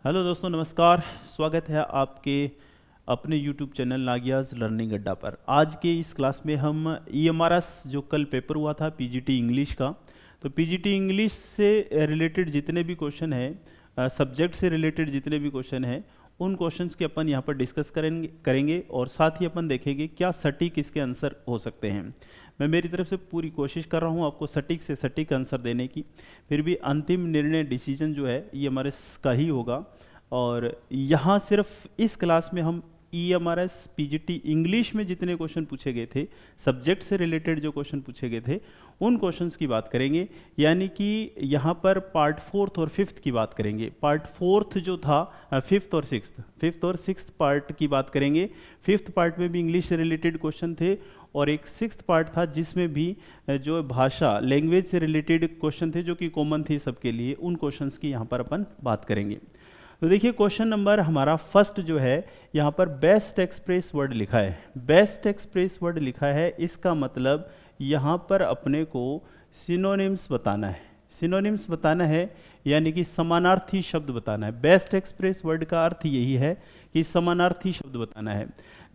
Hello दोस्तों, नमस्कार। स्वागत है आपके अपने YouTube चैनल नागियाज लर्निंग अड्डा पर। आज के इस क्लास में हम EMRS जो कल पेपर हुआ था PGT इंग्लिश का, तो PGT इंग्लिश से रिलेटेड जितने भी क्वेश्चन हैं, सब्जेक्ट से रिलेटेड जितने भी क्वेश्चन हैं, उन क्वेश्चंस के अपन यहाँ पर डिस्कस करेंगे और साथ ही अपन देखेंगे क्या सटीक इसके आंसर हो सकते हैं। मैं मेरी तरफ से पूरी कोशिश कर रहा हूँ आपको सटीक से सटीक आंसर देने की। फिर भी अंतिम निर्णय डिसीजन जो है EMRS का ही होगा। और यहाँ सिर्फ इस क्लास में हम EMRS PGT इंग्लिश में जितने क्वेश्चन पूछे गए थे, सब्जेक्ट से रिलेटेड जो क्वेश्चन पूछे गए थे, उन क्वेश्चंस की बात करेंगे। यानी कि यहाँ पर पार्ट 4th और 5th की बात करेंगे। पार्ट 4th जो था 5th और 6th पार्ट की बात करेंगे। 5th पार्ट में भी इंग्लिश से रिलेटेड क्वेश्चन थे और एक 6th पार्ट था जिसमें भी जो भाषा लैंग्वेज से रिलेटेड क्वेश्चन थे जो कि कॉमन थे सबके लिए, उन क्वेश्चंस की यहाँ पर अपन बात करेंगे। तो देखिए क्वेश्चन नंबर हमारा फर्स्ट जो है, यहाँ पर बेस्ट एक्सप्रेस वर्ड लिखा है। बेस्ट एक्सप्रेस वर्ड लिखा है, इसका मतलब यहाँ पर अपने को सिनोनिम्स बताना है। सिनोनिम्स बताना है यानी कि समानार्थी शब्द बताना है। बेस्ट एक्सप्रेस वर्ड का अर्थ यही है कि समानार्थी शब्द बताना है।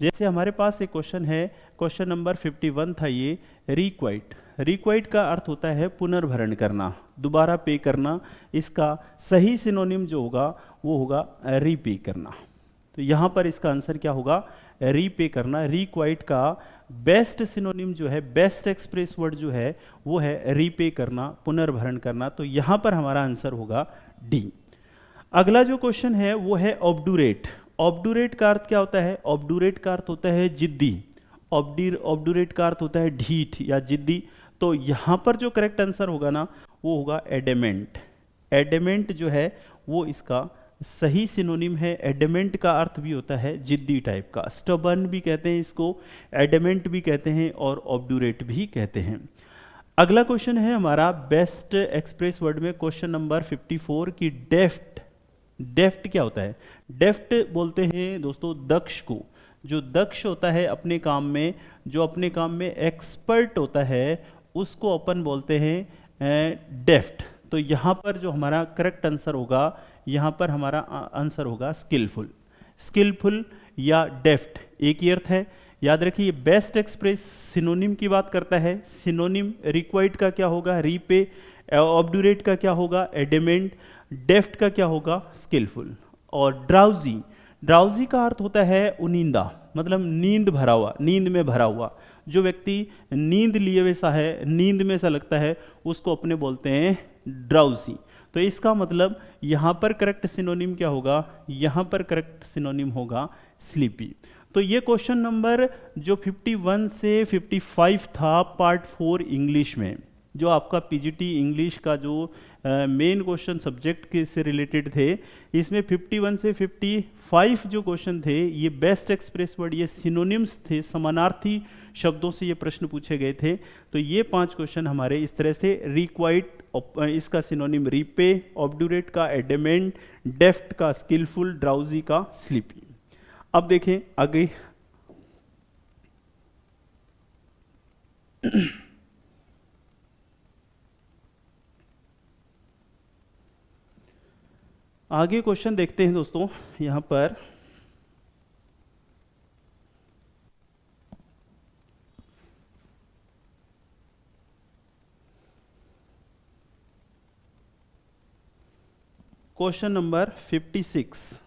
जैसे हमारे पास एक क्वेश्चन है, क्वेश्चन नंबर 51 था ये, रिक्वाइट। रिक्वाइट का अर्थ होता है पुनर्भरण करना, दोबारा पे करना। इसका सही सिनोनिम जो होगा वो होगा रीपे करना। तो यहाँ पर इसका आंसर क्या होगा? रीपे करना। रिक्वाइट का बेस्ट सिनोनिम जो है, बेस्ट एक्सप्रेस वर्ड जो है वो है रीपे करना, पुनर्भरण करना। तो यहाँ पर हमारा आंसर होगा डी। अगला जो क्वेश्चन है वो है ऑब्डूरेट। ऑब्डूरेट का अर्थ क्या होता है? ऑब्डूरेट का अर्थ होता है जिद्दी। ऑब्डूरेट का अर्थ होता है ढीठ या जिद्दी। तो यहाँ पर जो करेक्ट आंसर होगा ना वो होगा एडेमेंट। एडेमेंट जो है वो इसका सही सिनोनिम है। एडेमेंट का अर्थ भी होता है जिद्दी टाइप का। स्टबर्न भी कहते हैं इसको, एडेमेंट भी कहते हैं और ऑब्डूरेट भी कहते हैं। अगला क्वेश्चन है हमारा बेस्ट एक्सप्रेस वर्ड में क्वेश्चन नंबर 54 की डेफ्ट। डेफ्ट क्या होता है? डेफ्ट बोलते हैं दोस्तों दक्ष को। जो दक्ष होता है अपने काम में, जो अपने काम में एक्सपर्ट होता है, उसको अपन बोलते हैं डेफ्ट। तो यहाँ पर जो हमारा करेक्ट आंसर होगा, यहाँ पर हमारा आंसर होगा स्किलफुल। स्किलफुल या डेफ्ट एक ही अर्थ है। याद रखिए बेस्ट एक्सप्रेस सिनोनिम की बात करता है। सिनोनिम रिक्वाइर्ड का क्या होगा? रीपे। ऑब्डूरेट का क्या होगा? एडेमेंट। डेफ्ट का क्या होगा? स्किलफुल। और ड्राउजी, ड्राउजी का अर्थ होता है उनिंदा, मतलब नींद भरा हुआ, नींद में भरा हुआ। जो व्यक्ति नींद लिए वैसा है, नींद में सा लगता है, उसको अपने बोलते हैं ड्राउजी। तो इसका मतलब यहाँ पर करेक्ट सिनोनिम क्या होगा? यहाँ पर करेक्ट सिनोनिम होगा स्लीपी। तो ये क्वेश्चन नंबर जो 51 से 55 था पार्ट 4 इंग्लिश में, जो आपका पीजीटी इंग्लिश का जो मेन क्वेश्चन सब्जेक्ट के से रिलेटेड थे, इसमें 51 से 55 जो क्वेश्चन थे ये बेस्ट एक्सप्रेस वर्ड, ये सिनोनिम्स थे, समानार्थी शब्दों से ये प्रश्न पूछे गए थे। तो ये 5 क्वेश्चन हमारे इस तरह से रिक्वाइट, इसका सिनोनिम रीपे, ऑब्डूरेट का एडेमेंट, डेफ्ट का स्किलफुल, ड्राउजी का स्लीपी। अब देखें आगे। आगे क्वेश्चन देखते हैं दोस्तों। यहाँ पर question number 56।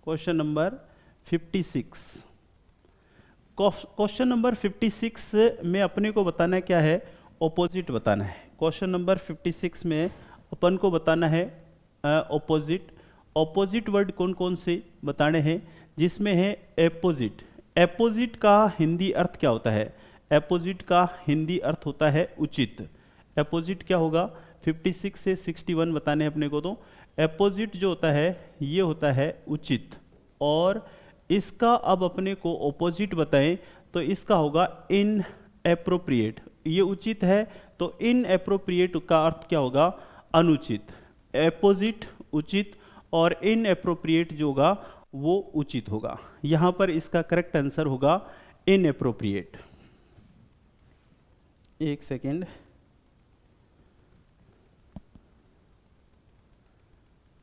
Question number 56। Question number 56 में अपने को बताना क्या है? ऑपोजिट बताना है। क्वेश्चन नंबर 56 में अपन को बताना है ऑपोजिट। ऑपोजिट वर्ड कौन कौन से बताने हैं? जिसमें है एपोजिट। एपोजिट का हिंदी अर्थ क्या होता है? एपोजिट का हिंदी अर्थ होता है उचित। एपोजिट क्या होगा? 56 से 61 बताने अपने को। तो एपोजिट जो होता है ये होता है उचित। और इसका अब अपने को ऑपोजिट बताएं तो इसका होगा इन एप्रोप्रिएट। ये उचित है तो इन एप्रोप्रिएट का अर्थ क्या होगा? अनुचित। एपोजिट उचित और इन एप्रोप्रिएट जो होगा वो उचित होगा। यहां पर इसका करेक्ट आंसर होगा इन एप्रोप्रिएट। एक सेकेंड।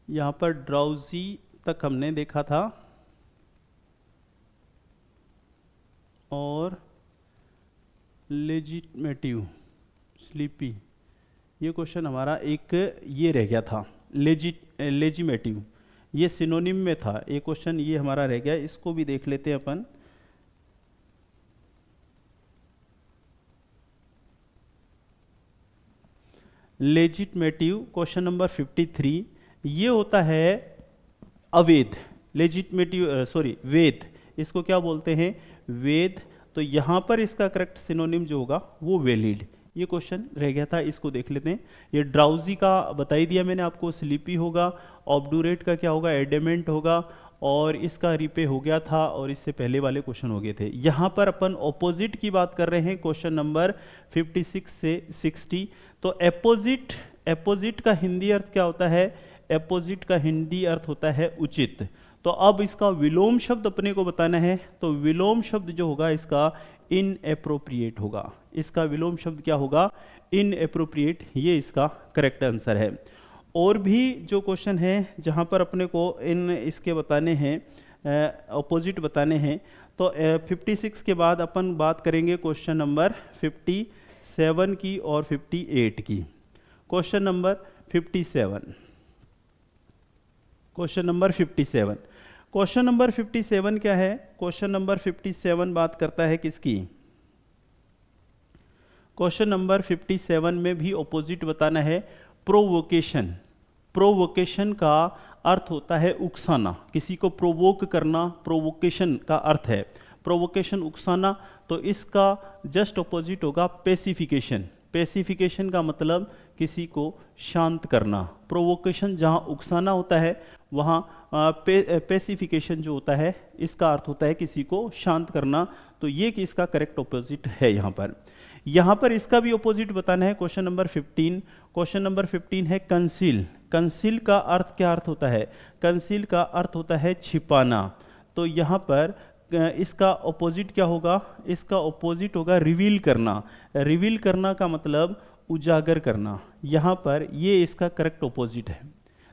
यहाँ पर ड्राउजी तक हमने देखा था और लेजिटिमेटिव स्लीपी, ये क्वेश्चन हमारा एक ये रह गया था। लेजिमेटिव ये सिनोनिम में था, एक क्वेश्चन ये हमारा रह गया, इसको भी देख लेते हैं अपन। लेजिटिमेटिव क्वेश्चन नंबर 53, ये होता है अवैध। लेजिटिमेटिव सॉरी वैध, इसको क्या बोलते हैं? वैध। तो यहाँ पर इसका करेक्ट सिनोनिम जो होगा वो वैलिड। ये क्वेश्चन रह गया था, इसको देख लेते हैं। ये ड्राउजी का बता ही दिया मैंने आपको, स्लीपी होगा। ऑब्डूरेट का क्या होगा? एडेमेंट होगा। और इसका रिपे हो गया था, और इससे पहले वाले क्वेश्चन हो गए थे। यहाँ पर अपन ऑपोजिट की बात कर रहे हैं, क्वेश्चन नंबर 56 से 60। तो एपोजिट, एपोजिट का हिंदी अर्थ क्या होता है? एपोजिट का हिंदी अर्थ होता है उचित। तो अब इसका विलोम शब्द अपने को बताना है, तो विलोम शब्द जो होगा इसका इनएप्रोप्रिएट होगा। इसका विलोम शब्द क्या होगा? इनएप्रोप्रिएट। ये इसका करेक्ट आंसर है। और भी जो क्वेश्चन है जहाँ पर अपने को इन इसके बताने हैं, ऑपोजिट बताने हैं, तो 56 के बाद अपन बात करेंगे क्वेश्चन नंबर 57 की और 58 की। Question number 57, question number 57, question number 57 क्या है? क्वेश्चन नंबर 57 बात करता है किसकी? क्वेश्चन नंबर 57 में भी ऑपोजिट बताना है, प्रोवोकेशन। प्रोवोकेशन का अर्थ होता है उकसाना, किसी को प्रोवोक करना, प्रोवोकेशन का अर्थ है। प्रोवोकेशन उकसाना, तो इसका जस्ट ऑपोजिट होगा पेसिफिकेशन। पेसिफिकेशन का मतलब किसी को शांत करना। प्रोवोकेशन जहाँ उकसाना होता है, वहाँ पेसिफिकेशन जो होता है इसका अर्थ होता है किसी को शांत करना। तो ये कि इसका करेक्ट ऑपोजिट है यहाँ पर। यहाँ पर इसका भी ऑपोजिट बताना है, क्वेश्चन नंबर 15। क्वेश्चन नंबर 15 है कंसील। कंसील का अर्थ क्या अर्थ होता है? कंसील का अर्थ होता है छिपाना। तो यहाँ पर इसका ऑपोजिट क्या होगा? इसका ऑपोजिट होगा रिवील करना। रिवील करना का मतलब उजागर करना। यहाँ पर ये इसका करेक्ट ऑपोजिट है।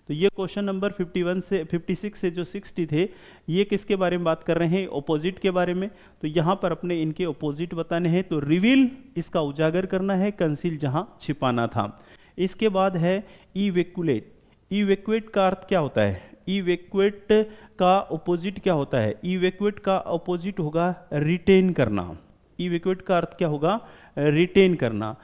तो ये क्वेश्चन नंबर 51 से 56 से जो 60 थे, ये किसके बारे में बात कर रहे हैं? ऑपोजिट के बारे में। तो यहाँ पर अपने इनके ऑपोजिट बताने हैं। तो रिवील इसका उजागर करना है, कंसील जहाँ छिपाना था। इसके बाद है इवैक्यूएट। इवैक्यूएट का अर्थ क्या होता है? इवैक्यूएट का ऑपोजिट क्या होता है? इवैक्यूएट का ऑपोजिट होगा रिटेन करना। इवैक्यूएट का अर्थ क्या होगा? रिटेन करना।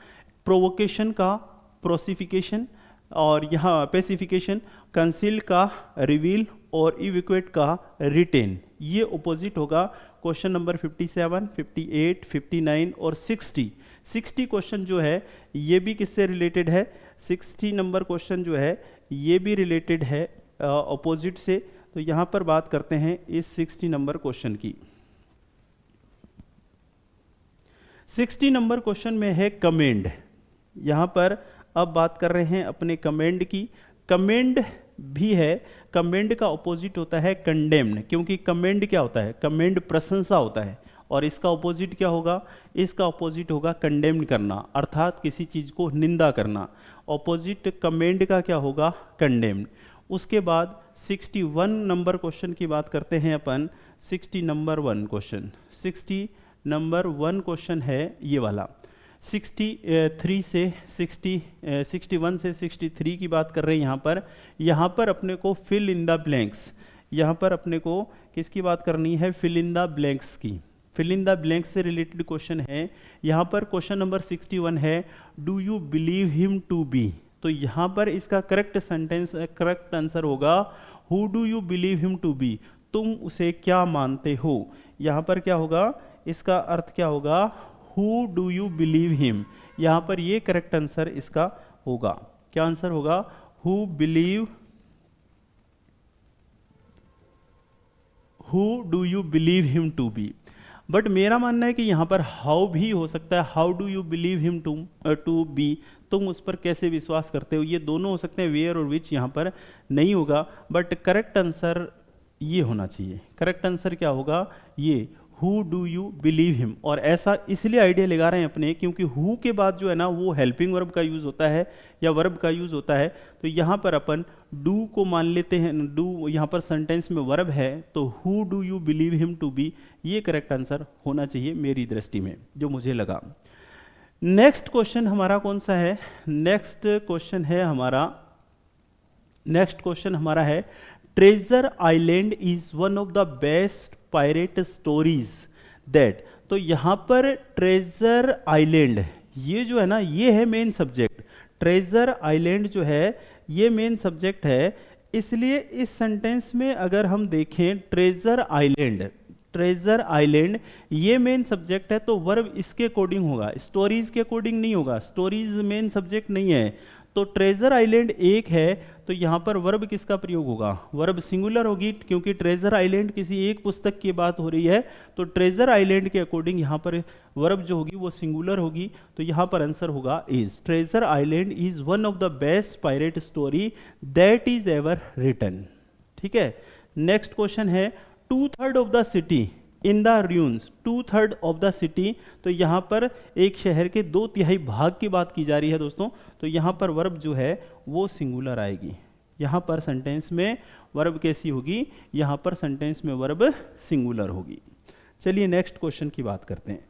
प्रोवोकेशन का प्रोसिफिकेशन, और यहाँ पेसिफिकेशन, कंसील का रिवील, और इवैक्यूएट का रिटेन। ये ऑपोजिट होगा क्वेश्चन नंबर 57, 58, 59 और 60। 60 क्वेश्चन जो है ये भी किससे रिलेटेड है? 60 नंबर क्वेश्चन जो है ये भी रिलेटेड है ऑपोजिट से। तो यहाँ पर बात करते हैं इस 60 नंबर क्वेश्चन की। 60 नंबर क्वेश्चन में है कमेंड। यहाँ पर अब बात कर रहे हैं अपने कमेंड की। कमेंड भी है, कमेंड का ऑपोजिट होता है कंडेम्ड, क्योंकि कमेंड क्या होता है? कमेंड प्रशंसा होता है। और इसका ऑपोजिट क्या होगा? इसका ऑपोजिट होगा कंडेम्ड करना, अर्थात किसी चीज़ को निंदा करना। ऑपोजिट कमेंड का क्या होगा? कंडेम्ड। उसके बाद 61 नंबर क्वेश्चन की बात करते हैं अपन। 60 नंबर 1 क्वेश्चन, 60 नंबर 1 क्वेश्चन है ये वाला। 63 से 61 से 63 की बात कर रहे हैं यहाँ पर अपने को फिल इन द ब्लैंक्स, यहाँ पर अपने को किसकी बात करनी है? फिल इन द ब्लैंक्स की। फिल इन द ब्लैंक्स से रिलेटेड क्वेश्चन है। यहाँ पर क्वेश्चन नंबर 61 है, do you believe him to be. तो यहाँ पर इसका करेक्ट सेंटेंस, करेक्ट आंसर होगा who do you believe him to be. तुम उसे क्या मानते हो? यहाँ पर क्या होगा? इसका अर्थ क्या होगा? Who do you believe him. यहाँ पर ये करेक्ट आंसर इसका होगा। क्या आंसर होगा? Who believe, who do you believe him to be. But मेरा मानना है कि यहाँ पर हाउ भी हो सकता है। How do you believe him to be, तुम उस पर कैसे विश्वास करते हो, ये दोनों हो सकते हैं। वेयर और विच यहाँ पर नहीं होगा, बट करेक्ट आंसर ये होना चाहिए। करेक्ट आंसर क्या होगा? ये who do you believe him, और ऐसा इसलिए आइडिया लगा रहे हैं अपने क्योंकि हु के बाद जो है ना वो हेल्पिंग वर्ब का यूज़ होता है या वर्ब का यूज़ होता है। तो यहाँ पर अपन डू को मान लेते हैं, डू यहाँ पर सेंटेंस में वर्ब है, तो who do you believe him to be, ये करेक्ट आंसर होना चाहिए मेरी दृष्टि में, जो मुझे लगा। नेक्स्ट क्वेश्चन हमारा कौन सा है? नेक्स्ट क्वेश्चन हमारा है treasure Island is one of the best pirate stories that. तो यहाँ पर ट्रेजर आइलैंड ये जो है ना ये है मेन सब्जेक्ट। ट्रेजर आइलैंड जो है ये मेन सब्जेक्ट है, इसलिए इस सेंटेंस में अगर हम देखें ट्रेजर आइलैंड ये मेन सब्जेक्ट है, तो वर्ब इसके अकॉर्डिंग होगा, स्टोरीज के अकॉर्डिंग नहीं होगा। स्टोरीज मेन सब्जेक्ट नहीं है, तो ट्रेजर आइलैंड एक है, तो यहाँ पर वर्ब किसका प्रयोग होगा? वर्ब सिंगुलर होगी, क्योंकि ट्रेजर आइलैंड किसी एक पुस्तक की बात हो रही है, तो ट्रेजर आइलैंड के अकॉर्डिंग यहाँ पर वर्ब जो होगी वो सिंगुलर होगी, तो यहाँ पर आंसर होगा is. Treasure Island is one of the best pirate story that is ever written. ठीक है, नेक्स्ट क्वेश्चन है 2/3 of the city in the ruins, 2/3 of the city, तो यहाँ पर एक शहर के 2/3 भाग की बात की जा रही है दोस्तों, तो यहाँ पर वर्ब जो है वो सिंगुलर आएगी। यहाँ पर सेंटेंस में वर्ब कैसी होगी? यहाँ पर सेंटेंस में वर्ब सिंगुलर होगी। चलिए नेक्स्ट क्वेश्चन की बात करते हैं।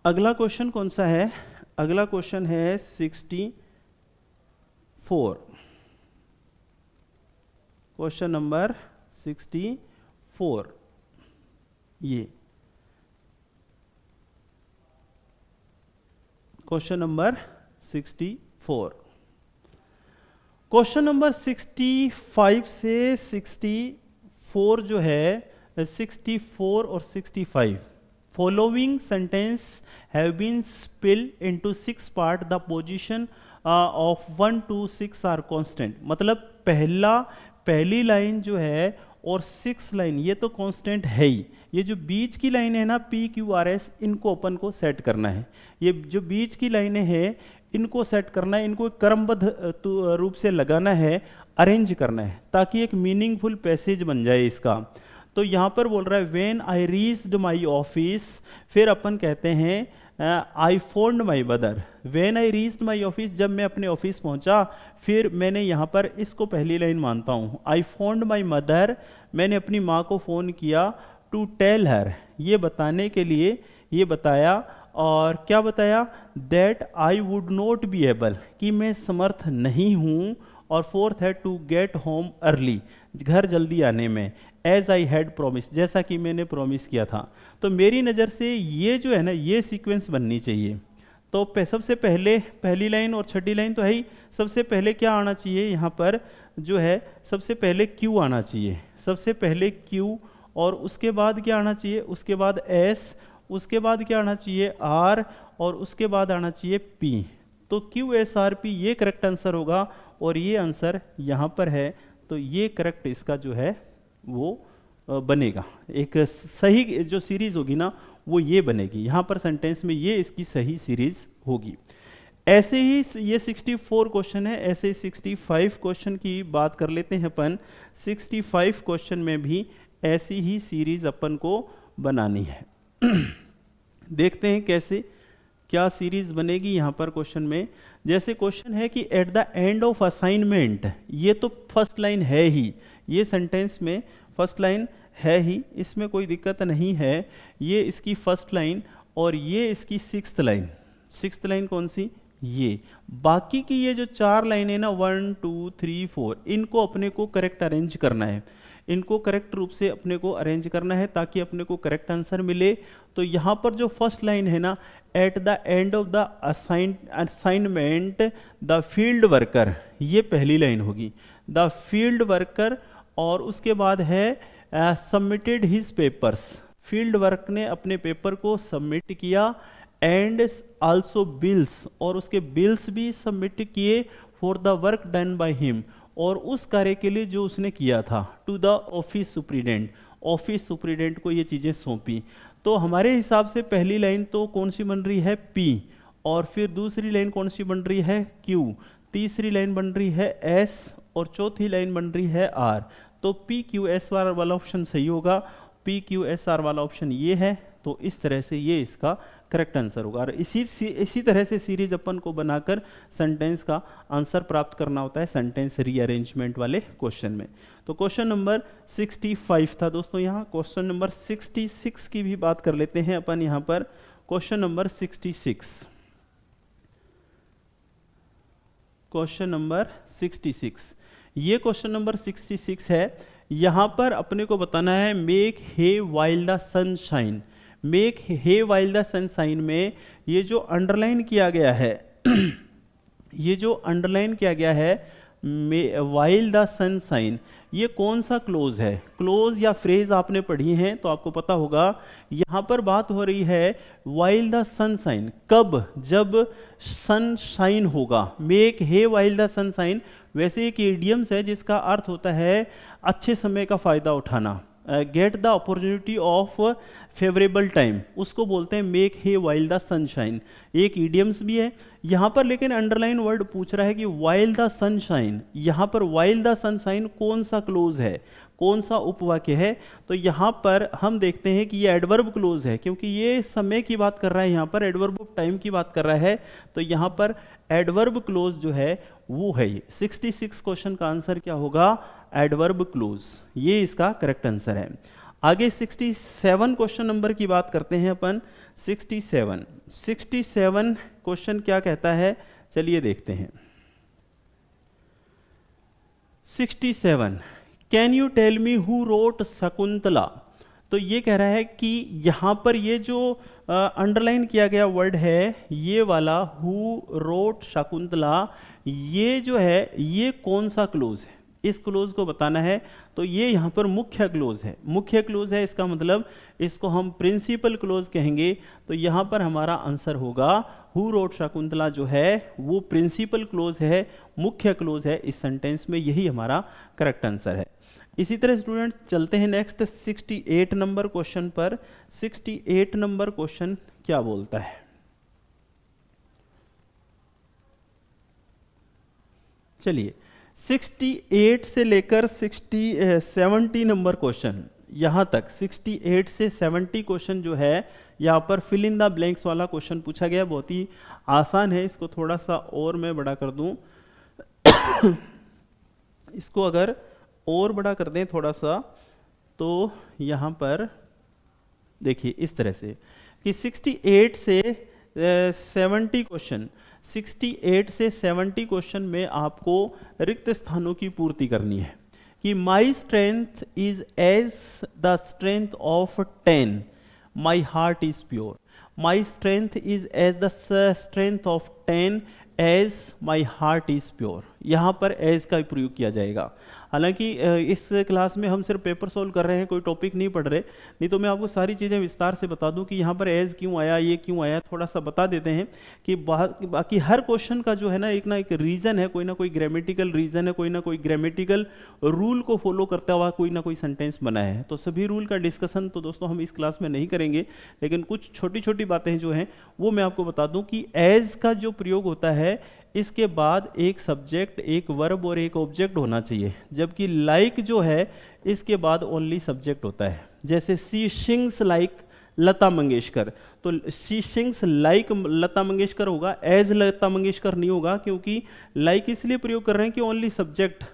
अगला क्वेश्चन कौन सा है? अगला क्वेश्चन है 64, क्वेश्चन नंबर 64। ये क्वेश्चन नंबर 64। क्वेश्चन नंबर 65 से 64 जो है, 64 और 65, following sentence have been spilled into 6 part, the position of 1 to 6 are constant. मतलब पहली लाइन जो है और 6 लाइन ये तो कांस्टेंट है ही, ये जो बीच की लाइन है ना PQRS, इनको अपन को सेट करना है। ये जो बीच की लाइनें हैं इनको सेट करना है, इनको क्रमबद्ध रूप से लगाना है, अरेंज करना है, ताकि एक मीनिंगफुल पैसेज बन जाए इसका। तो यहाँ पर बोल रहा है when I reached my office, फिर अपन कहते हैं I phoned my mother. When I reached my office, जब मैं अपने ऑफिस पहुंचा, फिर मैंने यहाँ पर इसको पहली लाइन मानता हूँ। आई फोन्ड माई मदर, मैंने अपनी माँ को फ़ोन किया, टू टेल हर, ये बताने के लिए, ये बताया, और क्या बताया? That I would not be able, कि मैं समर्थ नहीं हूँ, और फोर्थ है टू गेट होम अर्ली, घर जल्दी आने में, एज आई हैड प्रोमिस, जैसा कि मैंने प्रॉमिस किया था। तो मेरी नज़र से ये जो है ना ये सीक्वेंस बननी चाहिए। तो सबसे पहले पहली लाइन और छठी लाइन तो है ही, सबसे पहले क्या आना चाहिए यहाँ पर जो है, सबसे पहले क्यू आना चाहिए, सबसे पहले क्यू, और उसके बाद क्या आना चाहिए? उसके बाद एस, उसके बाद क्या आना चाहिए? आर, और उसके बाद आना चाहिए पी। तो QSRP ये करेक्ट आंसर होगा, और ये आंसर यहाँ पर है, तो ये करेक्ट इसका जो है वो बनेगा। एक सही जो सीरीज होगी ना वो ये बनेगी, यहाँ पर सेंटेंस में ये इसकी सही सीरीज होगी। ऐसे ही ये 64 क्वेश्चन है, ऐसे ही 65 क्वेश्चन की बात कर लेते हैं अपन। 65 क्वेश्चन में भी ऐसी ही सीरीज अपन को बनानी है। देखते हैं कैसे क्या सीरीज बनेगी यहाँ पर क्वेश्चन में। जैसे क्वेश्चन है कि at the end of assignment, ये तो फर्स्ट लाइन है ही, ये सेंटेंस में फर्स्ट लाइन है ही, इसमें कोई दिक्कत नहीं है, ये इसकी फर्स्ट लाइन और ये इसकी सिक्स्थ लाइन। सिक्स्थ लाइन कौन सी? ये। बाकी की ये जो 4 लाइनें ना 1 2 3 4, इनको अपने को करेक्ट अरेंज करना है, इनको करेक्ट रूप से अपने को अरेंज करना है ताकि अपने को करेक्ट आंसर मिले। तो यहाँ पर जो फर्स्ट लाइन है ना, at the end of the assignment the field worker, ये पहली लाइन होगी, द फील्ड वर्कर, और उसके बाद है submitted his papers, field work ने अपने पेपर को सबमिट किया, एंड आल्सो बिल्स, और उसके बिल्स भी सबमिट किए, for the work done by him, और उस कार्य के लिए जो उसने किया था, to the office superintendent, office superintendent को ये चीज़ें सौंपी। तो हमारे हिसाब से पहली लाइन तो कौन सी बन रही है? पी, और फिर दूसरी लाइन कौन सी बन रही है? क्यू, तीसरी लाइन बन रही है एस, और चौथी लाइन बन रही है आर। तो PQSR वाला ऑप्शन सही होगा, PQSR वाला ऑप्शन ये है। तो इस तरह से ये इसका करेक्ट आंसर होगा। और इसी तरह से सीरीज अपन को बनाकर सेंटेंस का आंसर प्राप्त करना होता है सेंटेंस रीअरेंजमेंट वाले क्वेश्चन में। तो क्वेश्चन नंबर 65 था दोस्तों। यहाँ क्वेश्चन नंबर 66 की भी बात कर लेते हैं अपन यहाँ पर। क्वेश्चन नंबर 66, क्वेश्चन नंबर 66, ये क्वेश्चन नंबर 66 है। यहाँ पर अपने को बताना है make hay while the sunshine. Make hay while the sunshine में ये जो अंडरलाइन किया गया है ये जो अंडरलाइन किया गया है वाइल द सनशाइन, ये कौन सा क्लोज है? क्लोज या फ्रेज आपने पढ़ी है तो आपको पता होगा। यहाँ पर बात हो रही है वाइल द सनशाइन, कब? जब सनशाइन होगा। Make hay while the sunshine वैसे एक इडियम्स है जिसका अर्थ होता है अच्छे समय का फायदा उठाना, get the opportunity of favourable time, उसको बोलते हैं make hay while the sunshine. एक इडियम्स भी है यहाँ पर, लेकिन अंडरलाइन वर्ड पूछ रहा है कि वाइल द सनशाइन। यहाँ पर वाइल द सनशाइन कौन सा क्लोज है, कौन सा उपवाक्य है? तो यहाँ पर हम देखते हैं कि ये एडवर्ब क्लोज है, क्योंकि ये समय की बात कर रहा है, यहाँ पर एडवर्ब ऑफ टाइम की बात कर रहा है। तो यहाँ पर एडवर्ब क्लोज जो है वो है ये। 66 क्वेश्चन का आंसर क्या होगा? एडवर्ब क्लोज, ये इसका करेक्ट आंसर है। आगे 67 क्वेश्चन नंबर की बात करते हैं अपन। 67 क्वेश्चन क्या कहता है, चलिए देखते हैं। 67, can you tell me who wrote Shakuntala? तो ये कह रहा है कि यहाँ पर ये जो अंडरलाइन किया गया वर्ड है, ये वाला हु रोट शकुंतला, ये जो है ये कौन सा क्लोज है, इस क्लोज को बताना है। तो ये यहाँ पर मुख्य क्लोज है। मुख्य क्लोज है, इसका मतलब इसको हम प्रिंसिपल क्लोज कहेंगे। तो यहाँ पर हमारा आंसर होगा हु रोट शकुंतला जो है वो प्रिंसिपल क्लोज है, मुख्य क्लोज है इस सेंटेंस में, यही हमारा करेक्ट आंसर है। इसी तरह स्टूडेंट चलते हैं नेक्स्ट 68 नंबर क्वेश्चन पर। 68 नंबर क्वेश्चन क्या बोलता है? चलिए 68 से लेकर 70 नंबर क्वेश्चन यहाँ तक, 68 से 70 क्वेश्चन जो है यहाँ पर फिल इन द ब्लैंक्स वाला क्वेश्चन पूछा गया। बहुत ही आसान है, इसको थोड़ा सा और मैं बड़ा कर दूं इसको अगर और बड़ा कर दें थोड़ा सा, तो यहाँ पर देखिए इस तरह से कि 68 से 70 क्वेश्चन, 68 से 70 क्वेश्चन में आपको रिक्त स्थानों की पूर्ति करनी है कि my strength is as the strength of 10, my heart is pure. My strength is as the strength of 10 as my heart is pure. यहाँ पर एज का प्रयोग किया जाएगा। हालांकि इस क्लास में हम सिर्फ पेपर सॉल्व कर रहे हैं, कोई टॉपिक नहीं पढ़ रहे, नहीं तो मैं आपको सारी चीज़ें विस्तार से बता दूं कि यहाँ पर एज क्यों आया, ये क्यों आया, थोड़ा सा बता देते हैं कि बाकी हर क्वेश्चन का जो है ना एक रीज़न है, कोई ना कोई ग्रामेटिकल रीज़न है, कोई ना कोई ग्रामेटिकल रूल को फॉलो करता हुआ कोई ना कोई सेंटेंस बना है। तो सभी रूल का डिस्कशन तो दोस्तों हम इस क्लास में नहीं करेंगे, लेकिन कुछ छोटी छोटी बातें जो हैं वो मैं आपको बता दूँ कि एज का जो प्रयोग होता है इसके बाद एक सब्जेक्ट, एक वर्ब और एक ऑब्जेक्ट होना चाहिए, जबकि लाइक जो है इसके बाद ओनली सब्जेक्ट होता है। जैसे she sings like Lata Mangeshkar, तो she sings like Lata Mangeshkar होगा, एज लता मंगेशकर नहीं होगा, क्योंकि लाइक इसलिए प्रयोग कर रहे हैं कि ओनली सब्जेक्ट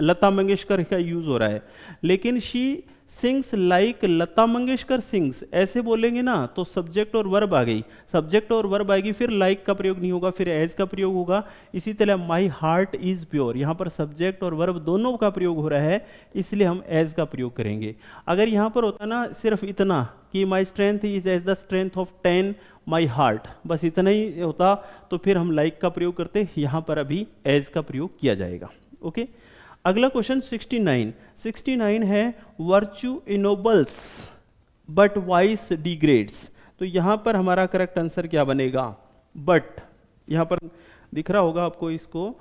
लता मंगेशकर का यूज हो रहा है। लेकिन she sings like Lata Mangeshkar sings ऐसे बोलेंगे ना तो सब्जेक्ट और वर्ब आ गई, सब्जेक्ट और वर्ब आएगी, फिर लाइक का प्रयोग नहीं होगा, फिर एज का प्रयोग होगा। इसी तरह माई हार्ट इज प्योर, यहाँ पर सब्जेक्ट और वर्ब दोनों का प्रयोग हो रहा है, इसलिए हम एज का प्रयोग करेंगे। अगर यहाँ पर होता ना सिर्फ इतना कि my strength is as the strength of 10 my heart, बस इतना ही होता तो फिर हम लाइक का प्रयोग करते, यहाँ पर अभी एज का प्रयोग किया जाएगा। ओके, अगला क्वेश्चन 69 है वर्च्यू इनोबल्स बट वाइस डिग्रेड्स। तो यहाँ पर हमारा करेक्ट आंसर क्या बनेगा? बट यहाँ पर दिख रहा होगा आपको, इसको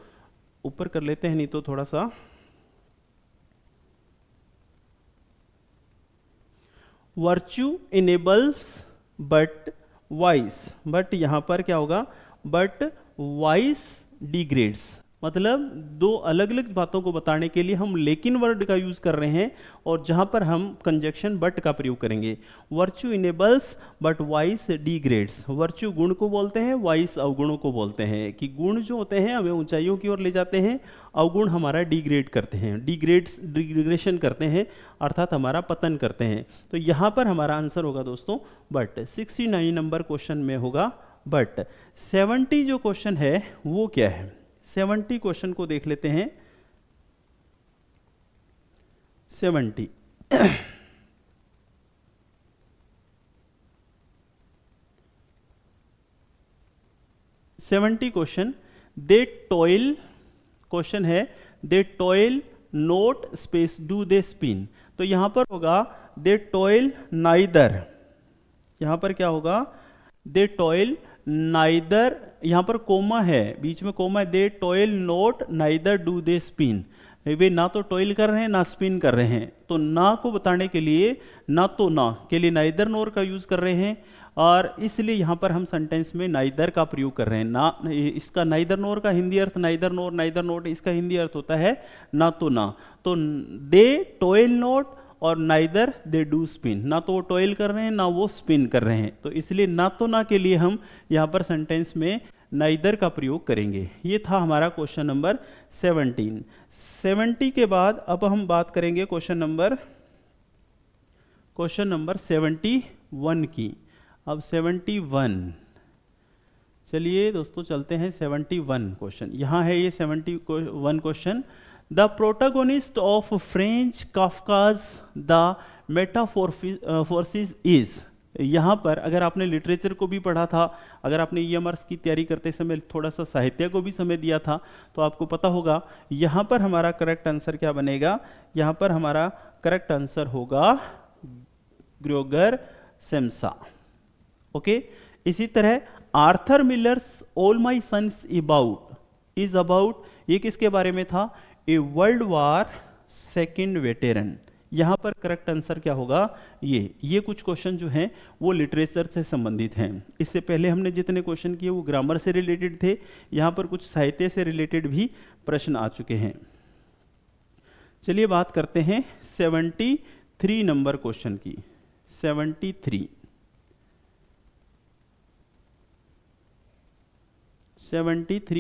ऊपर कर लेते हैं नहीं तो थोड़ा सा। Virtue enables but vice, but यहाँ पर क्या होगा? But vice degrades. मतलब दो अलग अलग बातों को बताने के लिए हम लेकिन वर्ड का यूज कर रहे हैं, और जहां पर हम कंजक्शन बट का प्रयोग करेंगे। Virtue enables but vice degrades. Virtue गुण को बोलते हैं, वाइस अवगुणों को बोलते हैं, कि गुण जो होते हैं हमें ऊंचाइयों की ओर ले जाते हैं, अवगुण हमारा डिग्रेड करते हैं, डिग्रेडेशन करते हैं, अर्थात हमारा पतन करते हैं। तो यहाँ पर हमारा आंसर होगा दोस्तों बट। 69 नंबर क्वेश्चन में होगा बट। 70 जो क्वेश्चन है वो क्या है? 70 क्वेश्चन को देख लेते हैं। 70 70 क्वेश्चन। दे टॉयल, क्वेश्चन है they toil not space do they spin. तो यहां पर होगा दे टॉयल नाइदर, यहां पर क्या होगा? दे टॉयल नाइदर, यहां पर कोमा है, बीच में कोमा है। They toil not neither do they spin. वे ना तो टॉयल कर रहे हैं ना स्पिन कर रहे हैं। तो ना को बताने के लिए, ना तो ना के लिए नाइदर नोर का यूज कर रहे हैं, और इसलिए यहां पर हम सेंटेंस में नाइदर का प्रयोग कर रहे हैं। ना, इसका नाइदर नोर का हिंदी अर्थ नाइदर नोर, नाइदर नोट, इसका हिंदी अर्थ होता है ना तो ना। तो दे टॉयल नोट और नाइदर दे डू स्पिन, ना तो वो टॉयल कर रहे हैं ना वो स्पिन कर रहे हैं। तो इसलिए ना तो ना के लिए हम यहाँ पर सेंटेंस में नाइदर का प्रयोग करेंगे। ये था हमारा क्वेश्चन नंबर 17। 70 के बाद अब हम बात करेंगे क्वेश्चन नंबर 71 की। अब 71, चलिए दोस्तों चलते हैं 71 क्वेश्चन। यहाँ है ये 71 question. The protagonist of Franz Kafka's the Metamorphosis is. यहाँ पर अगर आपने लिटरेचर को भी पढ़ा था, अगर आपने ईएमआरएस की तैयारी करते समय थोड़ा सा साहित्य को भी समय दिया था, तो आपको पता होगा यहाँ पर हमारा करेक्ट आंसर क्या बनेगा? यहाँ पर हमारा करेक्ट आंसर होगा ग्रोगर सेम्सा। ओके। इसी तरह Arthur Miller's All My Sons about is about, ये किसके बारे में था? A World War second veteran. यहां पर करेक्ट आंसर क्या होगा? ये कुछ क्वेश्चन जो हैं वो लिटरेचर से संबंधित हैं। इससे पहले हमने जितने क्वेश्चन किए वो ग्रामर से रिलेटेड थे, यहां पर कुछ साहित्य से रिलेटेड भी प्रश्न आ चुके हैं। चलिए बात करते हैं 73 नंबर क्वेश्चन की। 73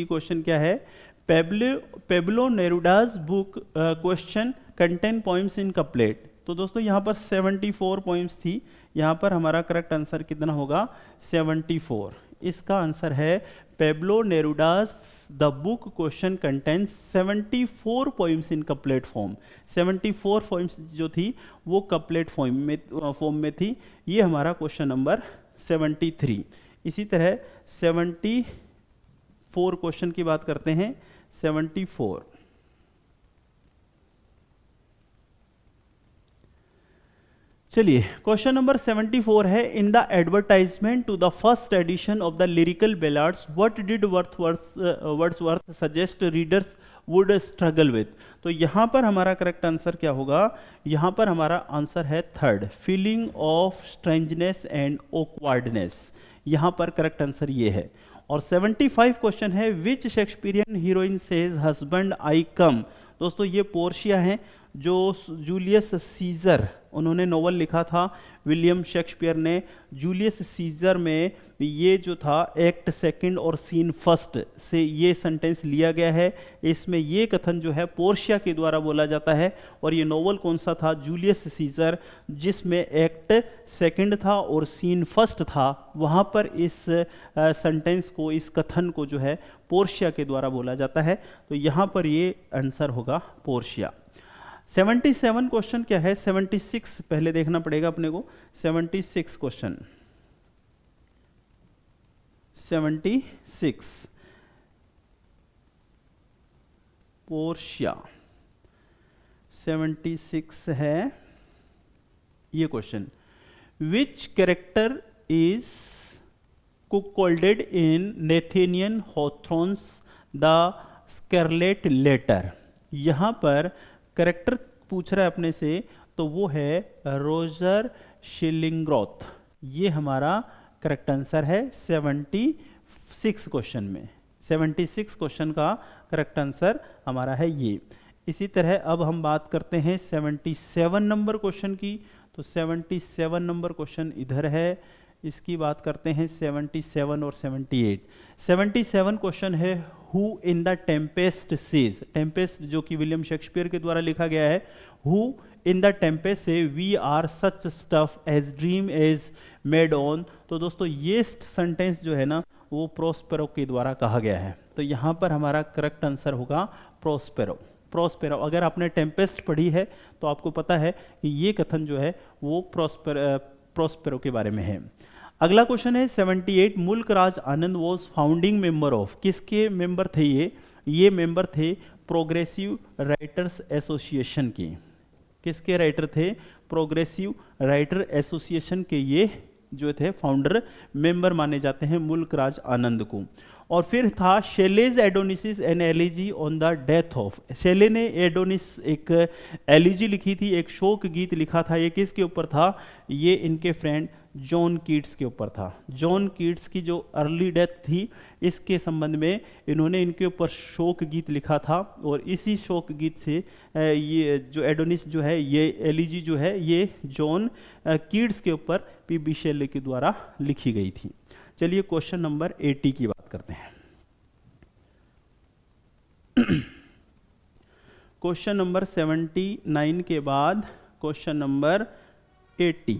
क्वेश्चन क्या है? Pablo Neruda's book question contain poems in couplet. तो दोस्तों यहाँ पर 74 पोइम्स थी, यहाँ पर हमारा करेक्ट आंसर कितना होगा? 74। इसका आंसर है Pablo Neruda's the book question contains 74 poems in couplet form. 74 poems जो थी वो कपलेट फॉर्म में थी। ये हमारा क्वेश्चन नंबर 73। इसी तरह 74 क्वेश्चन की बात करते हैं। 74 चलिए क्वेश्चन नंबर 74 है। In the advertisement to the first edition of the Lyrical Ballads what did Wordsworth suggest readers would struggle with. तो यहाँ पर हमारा करेक्ट आंसर क्या होगा? यहाँ पर हमारा आंसर है third, feeling of strangeness and awkwardness. यहाँ पर करेक्ट आंसर ये है। और 75 क्वेश्चन है which Shakespearean heroine says husband I come. दोस्तों ये पोर्शिया है, जो जूलियस सीजर, उन्होंने नोवेल लिखा था, विलियम शेक्सपियर ने। जूलियस सीजर में ये जो था एक्ट सेकंड और सीन फर्स्ट से ये सेंटेंस लिया गया है। इसमें ये कथन जो है पोर्शिया के द्वारा बोला जाता है। और ये नोवेल कौन सा था? जूलियस सीजर, जिसमें एक्ट सेकंड था और सीन फर्स्ट था। वहाँ पर इस सेंटेंस को, इस कथन को जो है पोर्शिया के द्वारा बोला जाता है। तो यहाँ पर ये आंसर होगा पोर्शिया। 77 क्वेश्चन क्या है? 76 पहले देखना पड़ेगा अपने को। 76 क्वेश्चन, 76 पोर्शिया 76 है ये question. Which character is cuckolded in Nathaniel Hawthorne's the Scarlet Letter. यहां पर करेक्टर पूछ रहा है अपने से, तो वो है रोजर शिलिंग्रोथ। ये हमारा करेक्ट आंसर है 76 क्वेश्चन में। 76 क्वेश्चन का करेक्ट आंसर हमारा है ये। इसी तरह अब हम बात करते हैं 77 नंबर क्वेश्चन की। तो 77 नंबर क्वेश्चन इधर है, इसकी बात करते हैं 77 और 78। 77 क्वेश्चन है, who in the Tempest says, Tempest जो कि विलियम शेक्सपियर के द्वारा लिखा गया है, हु इन द टेम्पेस्ट से we are such stuff as dream as made on. तो दोस्तों ये सेंटेंस जो है ना वो प्रोस्पेरो के द्वारा कहा गया है। तो यहाँ पर हमारा करेक्ट आंसर होगा प्रोस्पेरो। प्रोस्पेरो, अगर आपने टेम्पेस्ट पढ़ी है तो आपको पता है कि ये कथन जो है वो प्रोस्पेरो के बारे में है। अगला क्वेश्चन है 78, मुल्क Raj Anand was founding member of, किसके मेंबर थे ये मेंबर थे प्रोग्रेसिव राइटर्स एसोसिएशन के। किसके राइटर थे? प्रोग्रेसिव राइटर एसोसिएशन के ये जो थे फाउंडर मेंबर माने जाते हैं मुल्क राज आनंद को। और फिर था Shelley's Adonais an elegy on the death of, Shelley ने एडोनिस एक एलिजी लिखी थी, एक शोक गीत लिखा था। ये किसके ऊपर था? ये इनके फ्रेंड जॉन कीट्स के ऊपर था। जॉन कीट्स की जो अर्ली डेथ थी इसके संबंध में इन्होंने इनके ऊपर शोक गीत लिखा था। और इसी शोक गीत से ये जो एडोनिस जो है, ये एलिजी जो है, ये जॉन कीट्स के ऊपर पी.बी. शेले के द्वारा लिखी गई थी। चलिए क्वेश्चन नंबर 80 की बात करते हैं। क्वेश्चन नंबर 79 के बाद क्वेश्चन नंबर 80,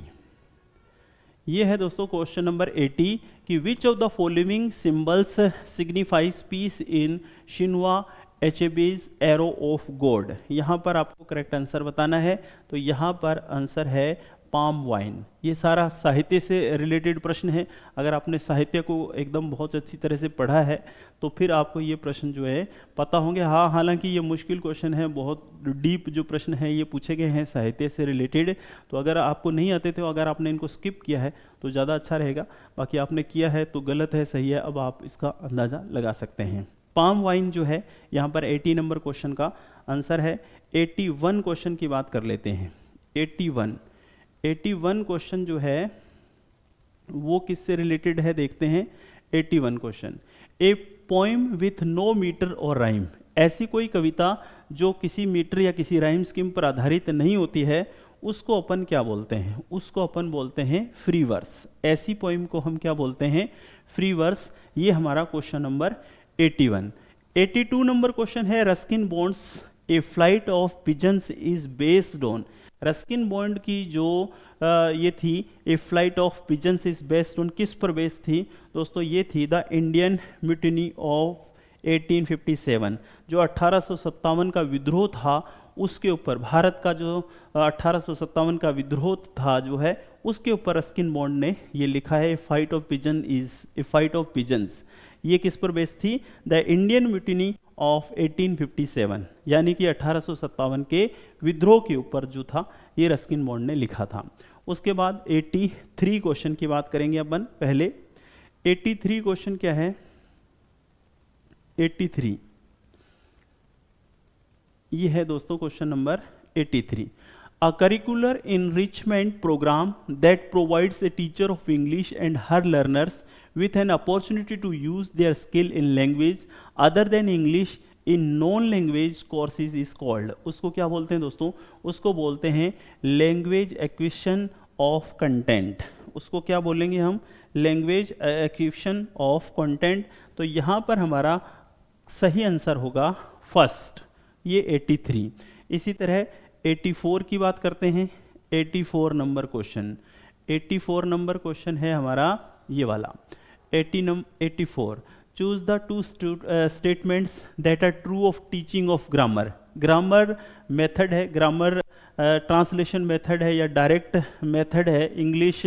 ये है दोस्तों क्वेश्चन नंबर 80 कि which of the following symbols signifies peace in Chinua Achebe's Arrow of God. यहाँ पर आपको करेक्ट आंसर बताना है। तो यहाँ पर आंसर है पाम वाइन। ये सारा साहित्य से रिलेटेड प्रश्न है। अगर आपने साहित्य को एकदम बहुत अच्छी तरह से पढ़ा है तो फिर आपको ये प्रश्न जो है पता होंगे। हाँ, हालांकि ये मुश्किल क्वेश्चन है, बहुत डीप जो प्रश्न है ये पूछे गए हैं साहित्य से रिलेटेड। तो अगर आपको नहीं आते थे, अगर आपने इनको स्किप किया है तो ज़्यादा अच्छा रहेगा। बाकी आपने किया है तो गलत है, सही है, अब आप इसका अंदाज़ा लगा सकते हैं। पाम वाइन जो है यहाँ पर 80 नंबर क्वेश्चन का आंसर है। 81 क्वेश्चन की बात कर लेते हैं। 81 क्वेश्चन जो है वो किससे रिलेटेड है देखते हैं। 81 question, a poem with no metre और राइम, ऐसी कोई कविता जो किसी मीटर या किसी राइम स्कीम पर आधारित नहीं होती है उसको अपन क्या बोलते हैं? उसको अपन बोलते हैं फ्री वर्स। ऐसी पोइम को हम क्या बोलते हैं? Free verse. ये हमारा क्वेश्चन नंबर 81। 82 नंबर क्वेश्चन है Ruskin Bond's a flight of pigeons is based on. Ruskin Bond की जो ये थी a flight of pigeons is based on, किस पर बेस्ड थी दोस्तों? ये थी द इंडियन म्यूटिनी ऑफ 1857, जो 1857 का विद्रोह था उसके ऊपर, भारत का जो 1857 का विद्रोह था जो है उसके ऊपर रस्किन बॉन्ड ने ये लिखा है fight of pigeon is a fight of pigeons. ये किस पर बेस्ड थी? द इंडियन म्यूटिनी ऑफ 1857, यानी कि 1857 के विद्रोह के ऊपर जो था ये रस्किन बॉन्ड ने लिखा था। उसके बाद 83 क्वेश्चन की बात करेंगे अपन। पहले 83 क्वेश्चन क्या है? 83 ये है दोस्तों question number 83। A curricular enrichment program that provides a teacher of English and her learners with an opportunity to use their skill in language other than English in non-language courses is called। उसको क्या बोलते हैं दोस्तों? उसको बोलते हैं language acquisition of content. उसको क्या बोलेंगे हम? Language acquisition of content. तो यहाँ पर हमारा सही आंसर होगा फर्स्ट, ये 83। इसी तरह 84 की बात करते हैं। 84 नंबर क्वेश्चन, 84 नंबर क्वेश्चन है हमारा ये वाला। 84, choose the two statements that are true of teaching of grammar. Grammar method है, ग्रामर ट्रांसलेशन मेथड है या डायरेक्ट मेथड है। इंग्लिश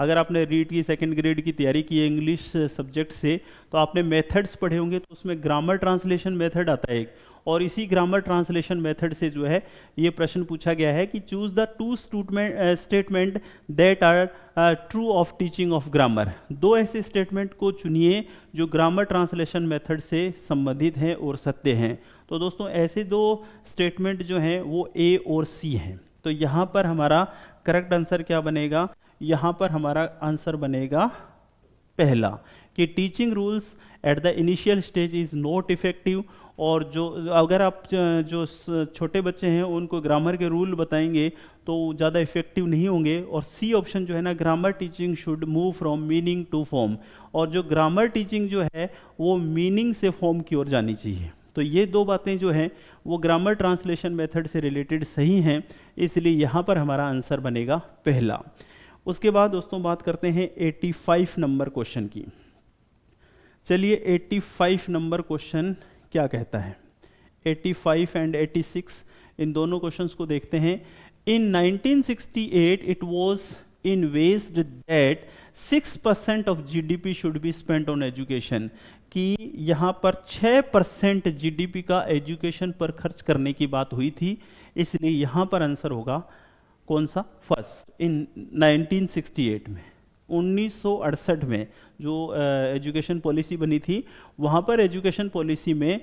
अगर आपने रीड की सेकंड ग्रेड की तैयारी की है इंग्लिश सब्जेक्ट से तो आपने मेथड्स पढ़े होंगे, तो उसमें ग्रामर ट्रांसलेशन मेथड आता है एक, और इसी ग्रामर ट्रांसलेशन मेथड से जो है ये प्रश्न पूछा गया है कि choose the two statement that are true of teaching of grammar. दो ऐसे स्टेटमेंट को चुनिए जो ग्रामर ट्रांसलेशन मेथड से संबंधित हैं और सत्य हैं। तो दोस्तों ऐसे दो स्टेटमेंट जो हैं वो ए और सी हैं। तो यहाँ पर हमारा करेक्ट आंसर क्या बनेगा? यहाँ पर हमारा आंसर बनेगा पहला, कि teaching rules at the initial stage is not effective, और जो अगर आप जो छोटे बच्चे हैं उनको ग्रामर के रूल बताएंगे तो ज़्यादा इफेक्टिव नहीं होंगे। और सी ऑप्शन जो है ना, grammar teaching should move from meaning to form, और जो ग्रामर टीचिंग जो है वो मीनिंग से फॉर्म की ओर जानी चाहिए। तो ये दो बातें जो हैं वो ग्रामर ट्रांसलेशन मेथड से रिलेटेड सही हैं, इसलिए यहाँ पर हमारा आंसर बनेगा पहला। उसके बाद दोस्तों बात करते हैं 85 नंबर क्वेश्चन की। चलिए 85 नंबर क्वेश्चन क्या कहता है। 85 एंड 86 इन दोनों क्वेश्चंस को देखते हैं। In 1968 it was envisaged that 6% of GDP should be spent on education, कि यहाँ पर 6% जीडीपी का एजुकेशन पर खर्च करने की बात हुई थी, इसलिए यहाँ पर आंसर होगा कौन सा, फर्स्ट। इन 1968 में 1968 में जो एजुकेशन पॉलिसी बनी थी, वहाँ पर एजुकेशन पॉलिसी में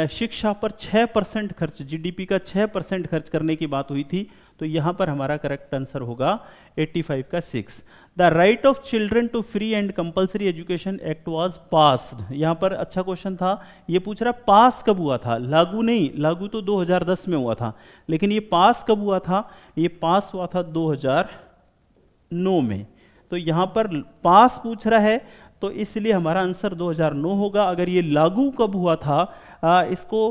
शिक्षा पर 6% खर्च, जीडीपी का 6% खर्च करने की बात हुई थी, तो यहाँ पर हमारा करेक्ट आंसर होगा 85 का 6। The right of children to free and compulsory education act was passed, यहाँ पर अच्छा क्वेश्चन था, ये पूछ रहा पास कब हुआ था, लागू नहीं, लागू तो 2010 में हुआ था, लेकिन ये पास कब हुआ था, ये पास हुआ था 2009 में। तो यहाँ पर पास पूछ रहा है, तो इसलिए हमारा आंसर 2009 होगा। अगर ये लागू कब हुआ था, इसको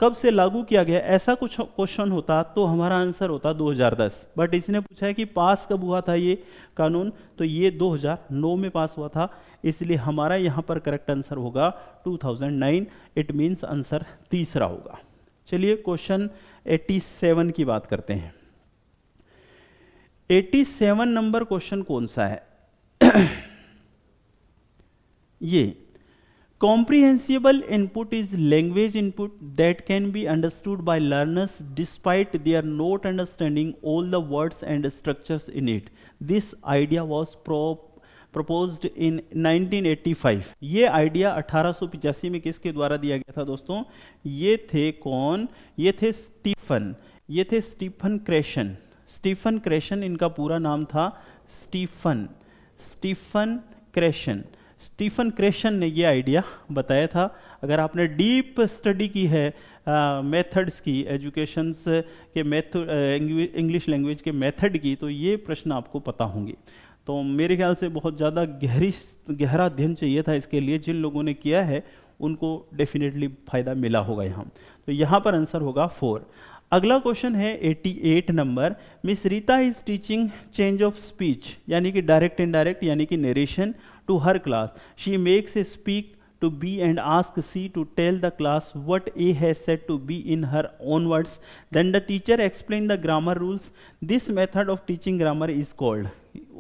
कब से लागू किया गया, ऐसा कुछ क्वेश्चन होता तो हमारा आंसर होता 2010, बट इसने पूछा है कि पास कब हुआ था ये कानून, तो ये 2009 में पास हुआ था, इसलिए हमारा यहाँ पर करेक्ट आंसर होगा 2009। इट मीन्स आंसर तीसरा होगा। चलिए क्वेश्चन 87 की बात करते हैं। 87 नंबर क्वेश्चन कौन सा है? ये comprehensible input is language input that can be understood by learners despite their not understanding all the words and structures in it. This idea was proposed in 1985. ये आइडिया 1885 में किसके द्वारा दिया गया था दोस्तों? ये थे कौन? ये थे स्टीफन क्रेशन। स्टीफन क्रेशन इनका पूरा नाम था, स्टीफन क्रेशन। स्टीफन क्रेशन ने ये आइडिया बताया था। अगर आपने डीप स्टडी की है मेथड्स की, एजुकेशंस के इंग्लिश लैंग्वेज के मेथड की, तो ये प्रश्न आपको पता होंगे। तो मेरे ख्याल से बहुत ज़्यादा गहरा अध्ययन चाहिए था इसके लिए। जिन लोगों ने किया है उनको डेफिनेटली फ़ायदा मिला होगा यहाँ। तो यहाँ पर आंसर होगा 4। अगला क्वेश्चन है 88 number. Miss Rita is teaching change of speech, यानी कि डायरेक्ट इनडायरेक्ट, यानी कि narration to her class. She makes a speak to B and asks C to tell the class what A has said to B in her own words. Then the teacher explain the grammar rules. This method of teaching grammar is called.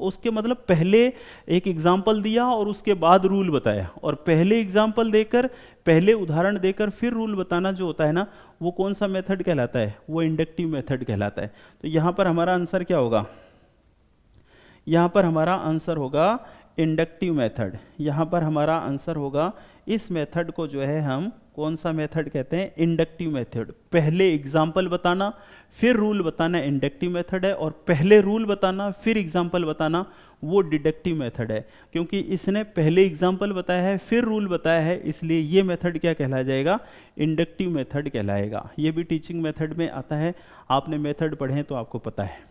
उसके मतलब पहले एक example दिया और उसके बाद rule बताया, और पहले एग्जाम्पल देकर, पहले उदाहरण देकर फिर रूल बताना जो होता है ना, वो कौन सा मेथड कहलाता है? वो इंडक्टिव मेथड कहलाता है। तो यहाँ पर हमारा आंसर क्या होगा? यहाँ पर हमारा आंसर होगा इंडक्टिव मेथड। यहाँ पर हमारा आंसर होगा, इस मेथड को जो है हम कौन सा मेथड कहते हैं? Inductive method. पहले एग्जाम्पल बताना फिर रूल बताना इंडक्टिव मेथड है, और पहले रूल बताना फिर एग्जाम्पल बताना वो डिडक्टिव मेथड है। क्योंकि इसने पहले एग्जाम्पल बताया है फिर रूल बताया है, इसलिए ये मेथड क्या कहलाया जाएगा? इंडक्टिव मेथड कहलाएगा। ये भी टीचिंग मेथड में आता है, आपने मेथड पढ़े हैं तो आपको पता है।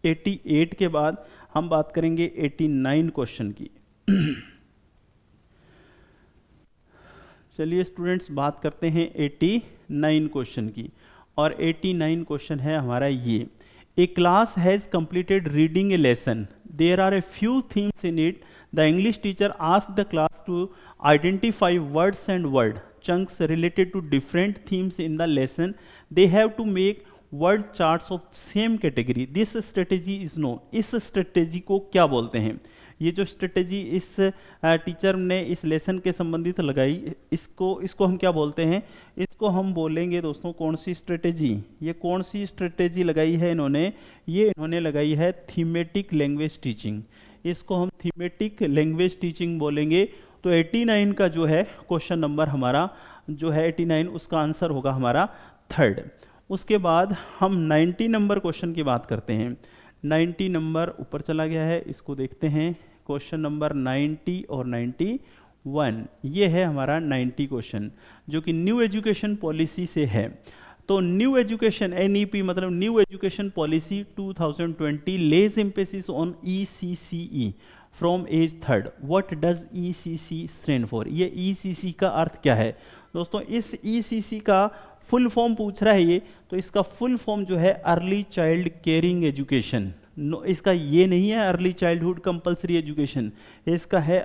88 के बाद हम बात करेंगे 89 क्वेश्चन की। चलिए स्टूडेंट्स बात करते हैं 89 क्वेश्चन की, और 89 क्वेश्चन है हमारा ये। A class has completed reading a lesson, there are a few themes in it, the English teacher asked the class to identify words and word chunks related to different themes in the lesson, they have to make word charts of same category, this strategy is known. इस strategy को क्या बोलते हैं? ये जो strategy इस teacher ने इस लेसन के संबंधित लगाई, इसको हम क्या बोलते हैं? इसको हम बोलेंगे दोस्तों कौन सी स्ट्रेटेजी? ये कौन सी स्ट्रेटेजी लगाई है इन्होंने? ये इन्होंने लगाई है थीमेटिक लैंग्वेज टीचिंग। इसको हम थीमेटिक लैंग्वेज टीचिंग बोलेंगे। तो 89 का जो है क्वेश्चन नंबर हमारा जो है 89, उसका आंसर होगा हमारा 3rd। उसके बाद हम 90 नंबर क्वेश्चन की बात करते हैं। 90 नंबर ऊपर चला गया है, इसको देखते हैं। क्वेश्चन नंबर 90 और 91 वन। ये है हमारा 90 क्वेश्चन जो कि न्यू एजुकेशन पॉलिसी से है। तो न्यू एजुकेशन एनईपी मतलब new education policy 2020 lays emphasis on ECCE from age third. What does ECC stand for? ये ईसीसी का अर्थ क्या है दोस्तों? इस ईसीसी का फुल फॉर्म पूछ रहा है ये, तो इसका फुल फॉर्म जो है अर्ली चाइल्ड केयरिंग एजुकेशन। इसका ये नहीं है अर्ली चाइल्डहुड कंपल्सरी एजुकेशन, इसका है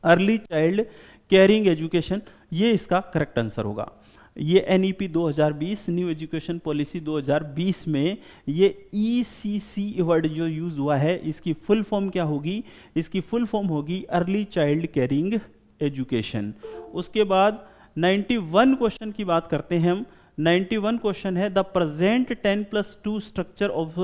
अर्ली चाइल्ड केयरिंग एजुकेशन। ये इसका करेक्ट आंसर होगा। ये एनईपी 2020 न्यू एजुकेशन पॉलिसी 2020 में ये ईसीसी वर्ड जो यूज हुआ है, इसकी फुल फॉर्म क्या होगी? इसकी फुल फॉर्म होगी अर्ली चाइल्ड केयरिंग एजुकेशन। उसके बाद 91 क्वेश्चन की बात करते हैं हम। 91 क्वेश्चन है the present 10+2 structure of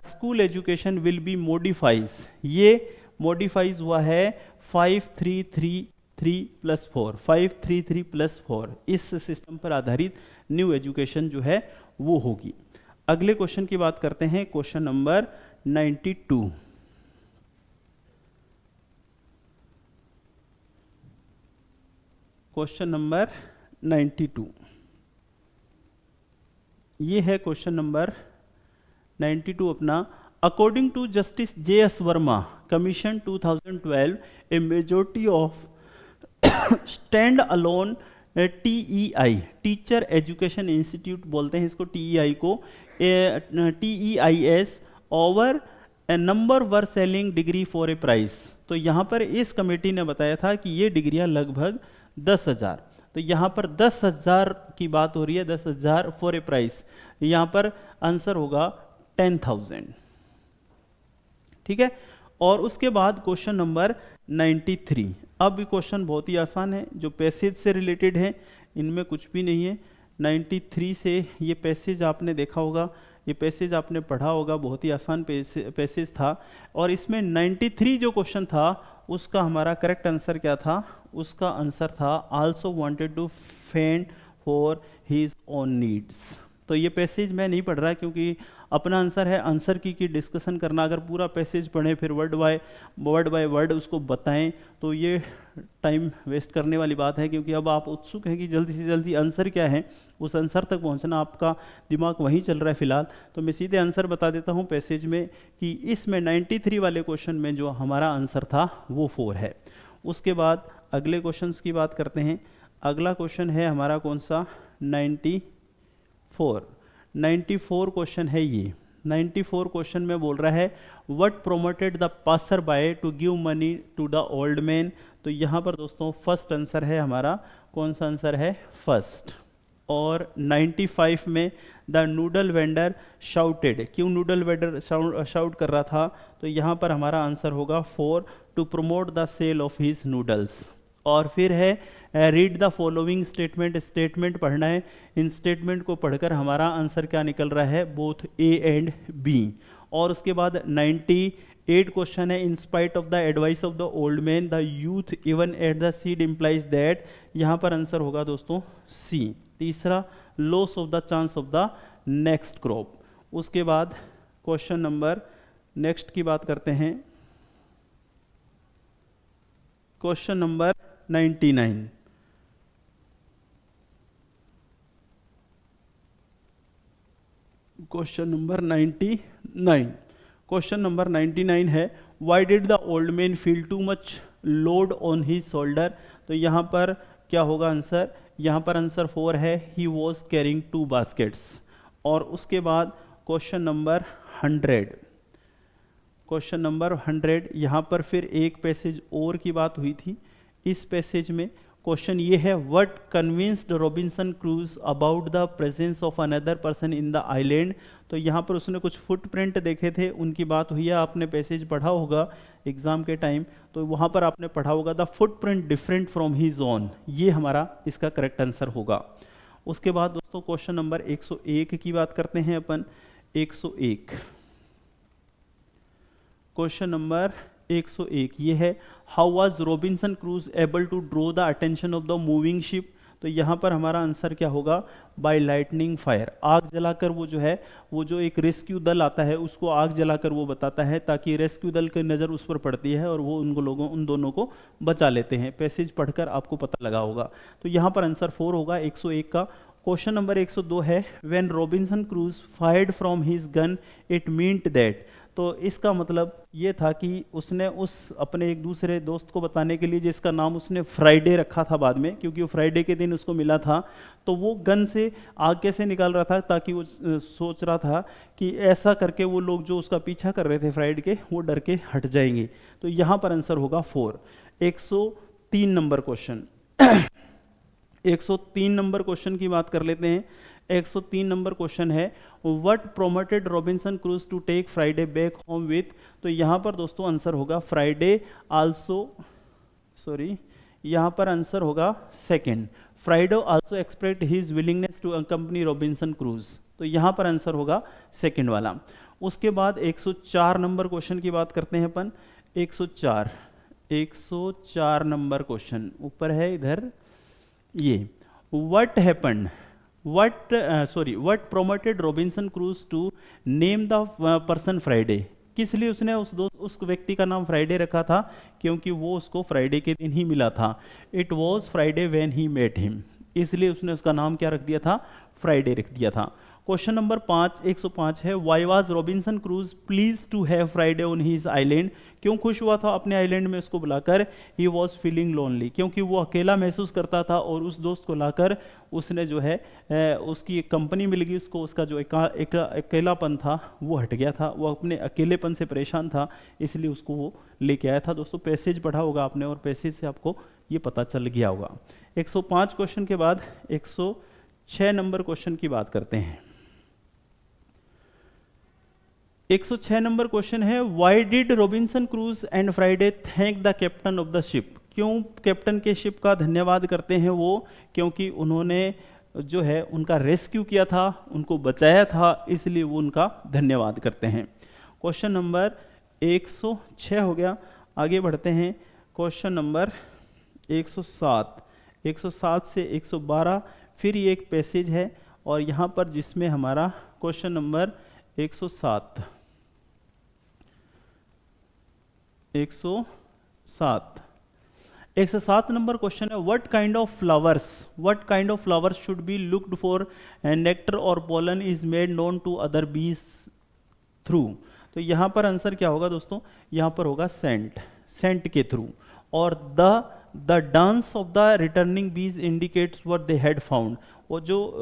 school education will be modifies. ये मॉडिफाइज हुआ है 5333+4 533+4 इस सिस्टम पर आधारित न्यू एजुकेशन जो है वो होगी। अगले क्वेश्चन की बात करते हैं, क्वेश्चन नंबर 92। क्वेश्चन नंबर 92 ये है क्वेश्चन नंबर 92 अपना। According to Justice JS Verma Commission 2012 a majority of stand alone TEI teacher education institute बोलते हैं इसको, TEI को TEIS over a number were selling degree for a price. तो यहाँ पर इस कमेटी ने बताया था कि ये डिग्रियां लगभग 10,000, तो यहाँ पर 10,000 की बात हो रही है, 10,000 फॉर ए प्राइस। यहाँ पर आंसर होगा 10,000, ठीक है। और उसके बाद क्वेश्चन नंबर 93। अब क्वेश्चन बहुत ही आसान है, जो पैसेज से रिलेटेड है, इनमें कुछ भी नहीं है। 93 से ये पैसेज आपने देखा होगा, ये पैसेज आपने पढ़ा होगा, बहुत ही आसान पैसेज था। और इसमें 93 जो क्वेश्चन था उसका हमारा करेक्ट आंसर क्या था? उसका आंसर था also wanted to fend for his own needs. तो ये पैसेज मैं नहीं पढ़ रहा क्योंकि अपना आंसर है आंसर की डिस्कशन करना। अगर पूरा पैसेज पढ़ें फिर वर्ड बाय वर्ड उसको बताएं तो ये टाइम वेस्ट करने वाली बात है, क्योंकि अब आप उत्सुक हैं कि जल्दी से जल्दी आंसर क्या है, उस आंसर तक पहुंचना, आपका दिमाग वहीं चल रहा है फिलहाल। तो मैं सीधे आंसर बता देता हूं पैसेज में कि इसमें 93 वाले क्वेश्चन में जो हमारा आंसर था वो 4 है। उसके बाद अगले क्वेश्चंस की बात करते हैं। अगला क्वेश्चन है हमारा कौन सा? 94 क्वेश्चन है ये। 94 क्वेश्चन में बोल रहा है what promoted the passer by to give money to the old man. तो यहाँ पर दोस्तों फर्स्ट आंसर है हमारा, कौन सा आंसर है? फर्स्ट। और 95 में द नूडल वेंडर शाउटेड, क्यों नूडल वेंडर शाउट कर रहा था? तो यहाँ पर हमारा आंसर होगा 4 to promote the sale of his noodles. और फिर है read the following statement, statement पढ़ना है। इन स्टेटमेंट को पढ़कर हमारा आंसर क्या निकल रहा है? Both A and B. और उसके बाद 98 क्वेश्चन है in spite of the advice of the old man the youth even at the seed implies that. यहाँ पर आंसर होगा दोस्तों सी। तीसरा loss of the chance of the next crop. उसके बाद क्वेश्चन नंबर नेक्स्ट की बात करते हैं, question number 99। Question number 99, question number 99 है why did the old man feel too much load on his shoulder. तो यहाँ पर क्या होगा आंसर? यहाँ पर आंसर 4 है, ही वॉज कैरिंग 2 बास्केट्स। और उसके बाद क्वेश्चन नंबर 100, क्वेश्चन नंबर 100 यहाँ पर फिर एक पैसेज और की बात हुई थी। इस पैसेज में क्वेश्चन ये है what convinced Robinson cruise about the presence of another person in the island. तो यहाँ पर उसने कुछ फुटप्रिंट देखे थे, उनकी बात हुई है। आपने पैसेज पढ़ा होगा एग्जाम के टाइम, तो वहाँ पर आपने पढ़ा होगा the footprint different from his own. ये हमारा इसका करेक्ट आंसर होगा। उसके बाद दोस्तों क्वेश्चन नंबर 101 की बात करते हैं अपन। 101 क्वेश्चन नंबर 101 ये है how was Robinson Crusoe able to draw the attention of the moving ship. तो यहाँ पर हमारा आंसर क्या होगा, बाय लाइटनिंग फायर। आग जलाकर वो जो है, वो जो एक रेस्क्यू दल आता है उसको आग जलाकर वो बताता है, ताकि रेस्क्यू दल की नज़र उस पर पड़ती है और वो उन दोनों को बचा लेते हैं। पैसेज पढ़कर आपको पता लगा होगा। तो यहाँ पर आंसर 4 होगा 101 का। क्वेश्चन नंबर 102 है, when Robinson Crusoe fired from his gun it meant that. तो इसका मतलब ये था कि उसने उस अपने एक दूसरे दोस्त को बताने के लिए, जिसका नाम उसने फ्राइडे रखा था बाद में, क्योंकि वो फ्राइडे के दिन उसको मिला था, तो वो गन से आग कैसे निकाल रहा था, ताकि वो सोच रहा था कि ऐसा करके वो लोग जो उसका पीछा कर रहे थे फ्राइडे के, वो डर के हट जाएंगे। तो यहाँ पर आंसर होगा 4। 103 नंबर क्वेश्चन 103 नंबर क्वेश्चन की बात कर लेते हैं। 103 नंबर क्वेश्चन है, what promoted Robinson Crusoe to take Friday back home with. तो यहाँ पर दोस्तों आंसर होगा फ्राइडे आल्सो, सॉरी यहाँ पर आंसर होगा second, Friday also expressed his willingness to accompany Robinson Crusoe. तो यहाँ पर आंसर होगा सेकंड वाला। उसके बाद 104 नंबर क्वेश्चन की बात करते हैं अपन। 104 नंबर क्वेश्चन ऊपर है इधर, ये what happened what promoted Robinson Crusoe to name the person Friday. किस लिए उसने उस व्यक्ति का नाम फ्राइडे रखा था, क्योंकि वो उसको फ्राइडे के दिन ही मिला था। It was Friday when he met him, इसलिए उसने उसका नाम क्या रख दिया था, फ्राइडे रख दिया था। क्वेश्चन नंबर 105 है, why was Robinson Crusoe pleased to have Friday on his island. क्यों खुश हुआ था अपने आइलैंड में उसको बुलाकर, ही वॉज फीलिंग लोनली, क्योंकि वो अकेला महसूस करता था, और उस दोस्त को लाकर उसने जो है उसकी एक कंपनी मिल गई उसको, उसका जो अकेलापन था वो हट गया था, वो अपने अकेलेपन से परेशान था, इसलिए उसको वो लेके आया था। दोस्तों पैसेज पढ़ा होगा आपने, और पैसेज से आपको ये पता चल गया होगा। 105 क्वेश्चन के बाद 106 नंबर क्वेश्चन की बात करते हैं। 106 नंबर क्वेश्चन है, why did Robinson cruise and Friday thank the captain of the ship. क्यों कैप्टन के शिप का धन्यवाद करते हैं वो, क्योंकि उन्होंने जो है उनका रेस्क्यू किया था, उनको बचाया था, इसलिए वो उनका धन्यवाद करते हैं। क्वेश्चन नंबर 106 हो गया। आगे बढ़ते हैं, क्वेश्चन नंबर 107 से 112 फिर ये एक पैसेज है, और यहाँ पर जिसमें हमारा क्वेश्चन नंबर 107 नंबर क्वेश्चन है, what kind of flowers should be looked for nectar और pollen is made known to other bees through. तो यहाँ पर आंसर क्या होगा दोस्तों, यहाँ पर होगा सेंट के थ्रू, और the dance of the returning bees indicates what they had found. वो जो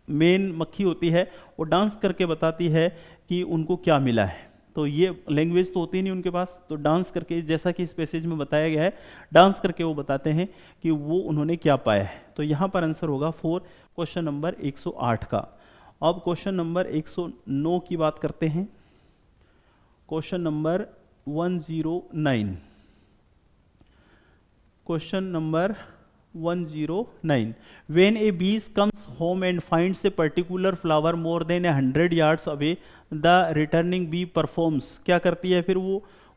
मेन मक्खी होती है वो डांस करके बताती है कि उनको क्या मिला है। तो ये लैंग्वेज तो होती नहीं उनके पास, तो डांस करके, जैसा कि इस पैसेज में बताया गया है, डांस करके वो बताते हैं कि वो उन्होंने क्या पाया है। तो यहाँ पर आंसर होगा 4, क्वेश्चन नंबर 108 का। अब क्वेश्चन नंबर 109 की बात करते हैं। Question number 109, question number 109, when a bee comes home and finds a particular flower more than 100 yards away, the returning bee performs। क्या करती है फिर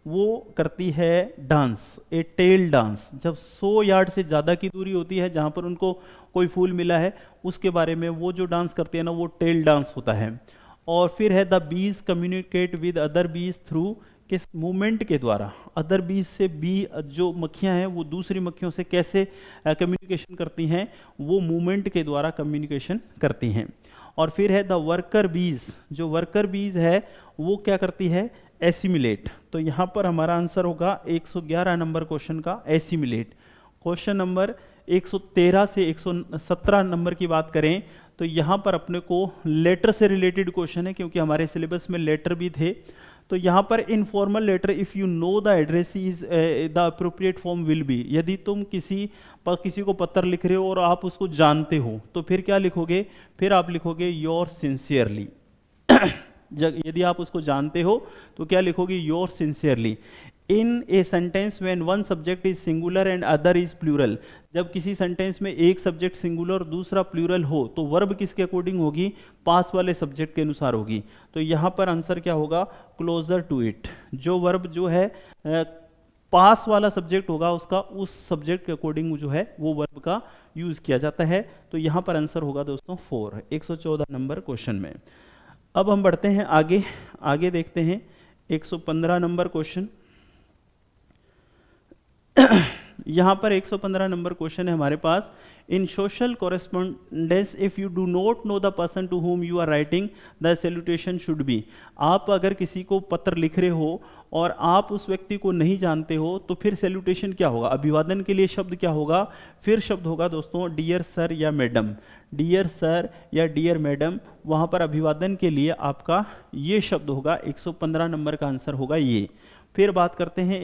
वो करती है डांस, ए टेल डांस। जब 100 यार्ड से ज़्यादा की दूरी होती है जहाँ पर उनको कोई फूल मिला है, उसके बारे में वो जो डांस करती है ना, वो टेल डांस होता है। और फिर है, the bees communicate with other bees through, किस मूवमेंट के द्वारा, अदर बीज से बी जो मक्खियां हैं वो दूसरी मक्खियों से कैसे कम्युनिकेशन करती हैं, वो मूवमेंट के द्वारा कम्युनिकेशन करती हैं। और फिर है द वर्कर बीज, जो वर्कर बीज है वो क्या करती है, एसिमिलेट। तो यहाँ पर हमारा आंसर होगा 111 नंबर क्वेश्चन का, एसिमिलेट। क्वेश्चन नंबर 113 से 117 नंबर की बात करें तो यहाँ पर अपने को लेटर से रिलेटेड क्वेश्चन है, क्योंकि हमारे सिलेबस में लेटर भी थे। तो यहाँ पर informal letter, if you know the address is the appropriate form will be. यदि तुम किसी को पत्र लिख रहे हो और आप उसको जानते हो तो फिर क्या लिखोगे, फिर आप लिखोगे योर सिंसियरली। यदि आप उसको जानते हो तो क्या लिखोगे, your sincerely. In a sentence when one subject is singular and other is plural, जब किसी सेंटेंस में एक सब्जेक्ट सिंगुलर और दूसरा प्लूरल हो तो वर्ब किसके अकॉर्डिंग होगी, पास वाले सब्जेक्ट के अनुसार होगी। तो यहाँ पर आंसर क्या होगा, क्लोजर टू इट। जो वर्ब जो है पास वाला सब्जेक्ट होगा उसका, उस सब्जेक्ट के अकॉर्डिंग जो है वो वर्ब का यूज किया जाता है। तो यहाँ पर आंसर होगा दोस्तों 4, 114 नंबर क्वेश्चन में। अब हम बढ़ते हैं आगे, आगे देखते हैं 115 नंबर क्वेश्चन। यहाँ पर 115 नंबर क्वेश्चन है हमारे पास। In social correspondence if you do not know the person to whom you are writing the salutation should be. आप अगर किसी को पत्र लिख रहे हो और आप उस व्यक्ति को नहीं जानते हो तो फिर सैल्यूटेशन क्या होगा, अभिवादन के लिए शब्द क्या होगा, फिर शब्द होगा दोस्तों डियर सर या मैडम, डियर सर या डियर मैडम। वहाँ पर अभिवादन के लिए आपका ये शब्द होगा, 115 नंबर का आंसर होगा ये। फिर बात करते हैं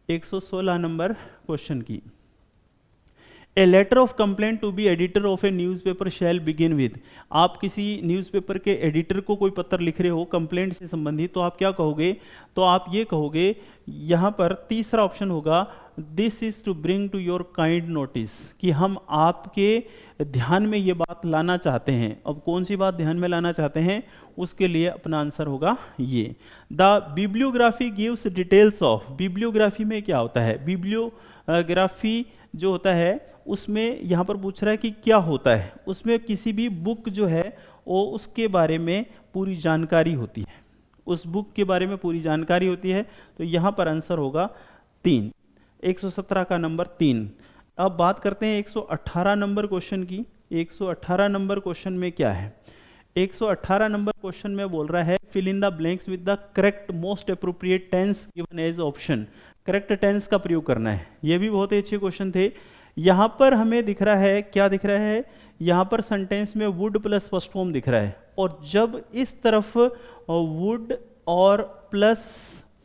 116 नंबर क्वेश्चन की। A letter of complaint to be editor of a newspaper shall begin with. आप किसी न्यूज़पेपर के एडिटर को कोई पत्र लिख रहे हो कंप्लेंट से संबंधित, तो आप क्या कहोगे, तो आप ये कहोगे, यहाँ पर तीसरा ऑप्शन होगा this is to bring to your kind notice, कि हम आपके ध्यान में ये बात लाना चाहते हैं। अब कौन सी बात ध्यान में लाना चाहते हैं, उसके लिए अपना आंसर होगा ये। The bibliography gives details of. Bibliography में क्या होता है, बिब्लियोग्राफी जो होता है उसमें यहाँ पर पूछ रहा है कि क्या होता है, उसमें किसी भी बुक जो है वो उसके बारे में पूरी जानकारी होती है, उस बुक के बारे में पूरी जानकारी होती है। तो यहाँ पर आंसर होगा 3, 117 का नंबर 3। अब बात करते हैं 118 नंबर क्वेश्चन की। 118 नंबर क्वेश्चन में क्या है, 118 नंबर क्वेश्चन में बोल रहा है fill in the blanks with the correct most appropriate tense given as option. Correct tense का प्रयोग करना है। ये भी बहुत ही अच्छे क्वेश्चन थे। यहाँ पर हमें दिख रहा है, क्या दिख रहा है, यहाँ पर सेंटेंस में वुड प्लस फर्स्ट फॉर्म दिख रहा है, और जब इस तरफ वुड और प्लस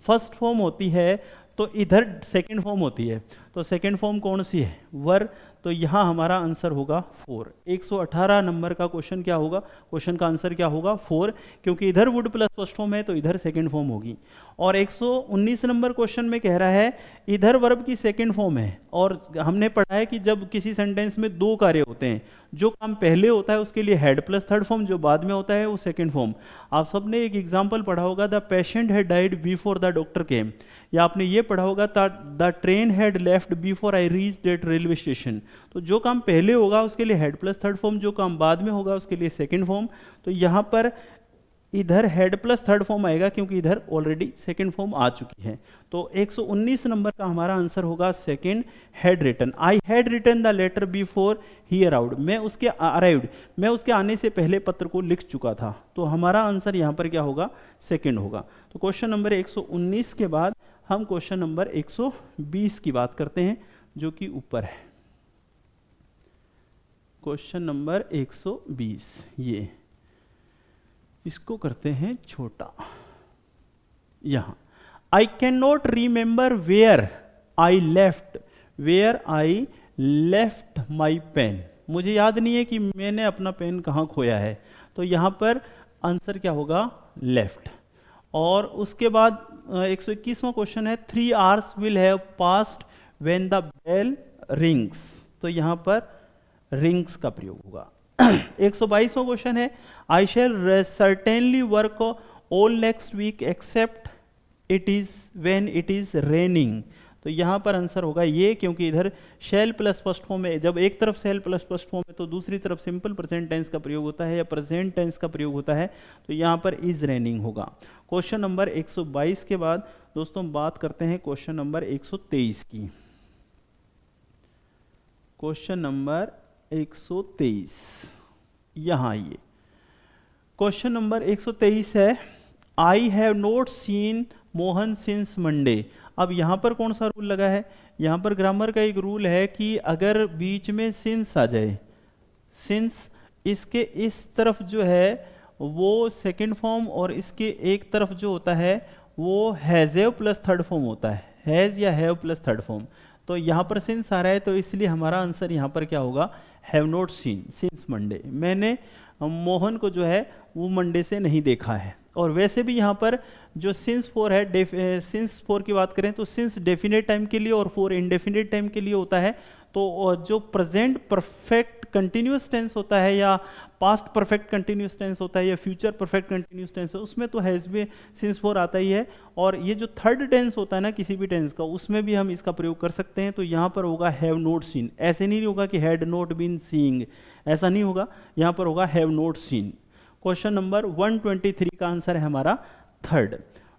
फर्स्ट फॉर्म होती है तो इधर सेकंड फॉर्म होती है। तो सेकंड फॉर्म कौन सी है, वर। तो यहाँ हमारा आंसर होगा 4। 118 नंबर का क्वेश्चन क्या होगा, क्वेश्चन का आंसर क्या होगा 4, क्योंकि इधर वुड प्लस फर्स्ट फॉर्म है तो इधर सेकंड फॉर्म होगी। और 119 नंबर क्वेश्चन में कह रहा है इधर वर्ब की सेकंड फॉर्म है, और हमने पढ़ा है कि जब किसी सेंटेंस में 2 कार्य होते हैं, जो काम पहले होता है उसके लिए हेड प्लस थर्ड फॉर्म, जो बाद में होता है वो सेकंड फॉर्म। आप सबने एक एग्जाम्पल पढ़ा होगा, the patient had died before the doctor केम, या आपने ये पढ़ा होगा the train had left before I reach that railway station. तो जो काम पहले होगा उसके लिए हेड प्लस थर्ड फॉर्म, जो काम बाद में होगा उसके लिए सेकंड फॉर्म। तो यहाँ पर इधर हेड प्लस थर्ड फॉर्म आएगा क्योंकि इधर ऑलरेडी सेकंड फॉर्म आ चुकी है। तो 119 नंबर का हमारा आंसर होगा second, had written. I had written the letter before he arrived, मैं उसके आने से पहले पत्र को लिख चुका था। तो हमारा आंसर यहाँ पर क्या होगा, सेकंड होगा। तो क्वेश्चन नंबर 119 के बाद हम क्वेश्चन नंबर 120 की बात करते हैं, जो कि ऊपर है। क्वेश्चन नंबर 120, ये इसको करते हैं छोटा। यहां I can not remember where I left my pen, मुझे याद नहीं है कि मैंने अपना पेन कहाँ खोया है। तो यहां पर आंसर क्या होगा, लेफ्ट। और उसके बाद 121वां क्वेश्चन है 3 hours will have passed when the bell rings, तो यहां पर रिंग्स का प्रयोग होगा। 122वां क्वेश्चन है I shall certainly work all next week except it is when it is raining. तो यहाँ पर आंसर होगा ये, क्योंकि इधर शैल प्लस फर्स्ट फॉर्म है। जब एक तरफ शैल प्लस फर्स्ट फॉर्म है तो दूसरी तरफ सिंपल प्रेजेंट टेंस का प्रयोग होता है या प्रेजेंट टेंस का प्रयोग होता है। तो यहाँ पर इज रेनिंग होगा। क्वेश्चन नंबर 122 के बाद दोस्तों बात करते हैं क्वेश्चन नंबर 123 की। क्वेश्चन नंबर 123, यहाँ आइए। क्वेश्चन नंबर 123 है I have not seen Mohan since Monday. अब यहाँ पर कौन सा रूल लगा है, यहाँ पर ग्रामर का एक रूल है कि अगर बीच में सिंस आ जाए, सिंस इसके इस तरफ जो है वो सेकंड फॉर्म और इसके एक तरफ जो होता है वो has have plus third form होता है, हैज़ या हैव प्लस थर्ड फॉर्म। तो यहाँ पर सिंस आ रहा है तो इसलिए हमारा आंसर यहाँ पर क्या होगा, have not seen since Monday. मैंने मोहन को जो है वो मंडे से नहीं देखा है। और वैसे भी यहाँ पर जो सिंस फॉर है, सिंस फॉर की बात करें तो सिंस डेफिनेट टाइम के लिए और फॉर इंडेफिनेट टाइम के लिए होता है। तो जो प्रेजेंट परफेक्ट कंटिन्यूस टेंस होता है या पास्ट परफेक्ट कंटिन्यूस टेंस होता है या फ्यूचर परफेक्ट कंटिन्यूस टेंस है, उसमें तो हैज बीन सिंस फॉर आता ही है। और ये जो थर्ड टेंस होता है ना किसी भी टेंस का, उसमें भी हम इसका प्रयोग कर सकते हैं। तो यहाँ पर होगा हैव नॉट सीन, ऐसे नहीं होगा कि हैड नॉट बीन सीइंग, ऐसा नहीं होगा, यहाँ पर होगा have not seen. Question number 123 का आंसर है हमारा थर्ड।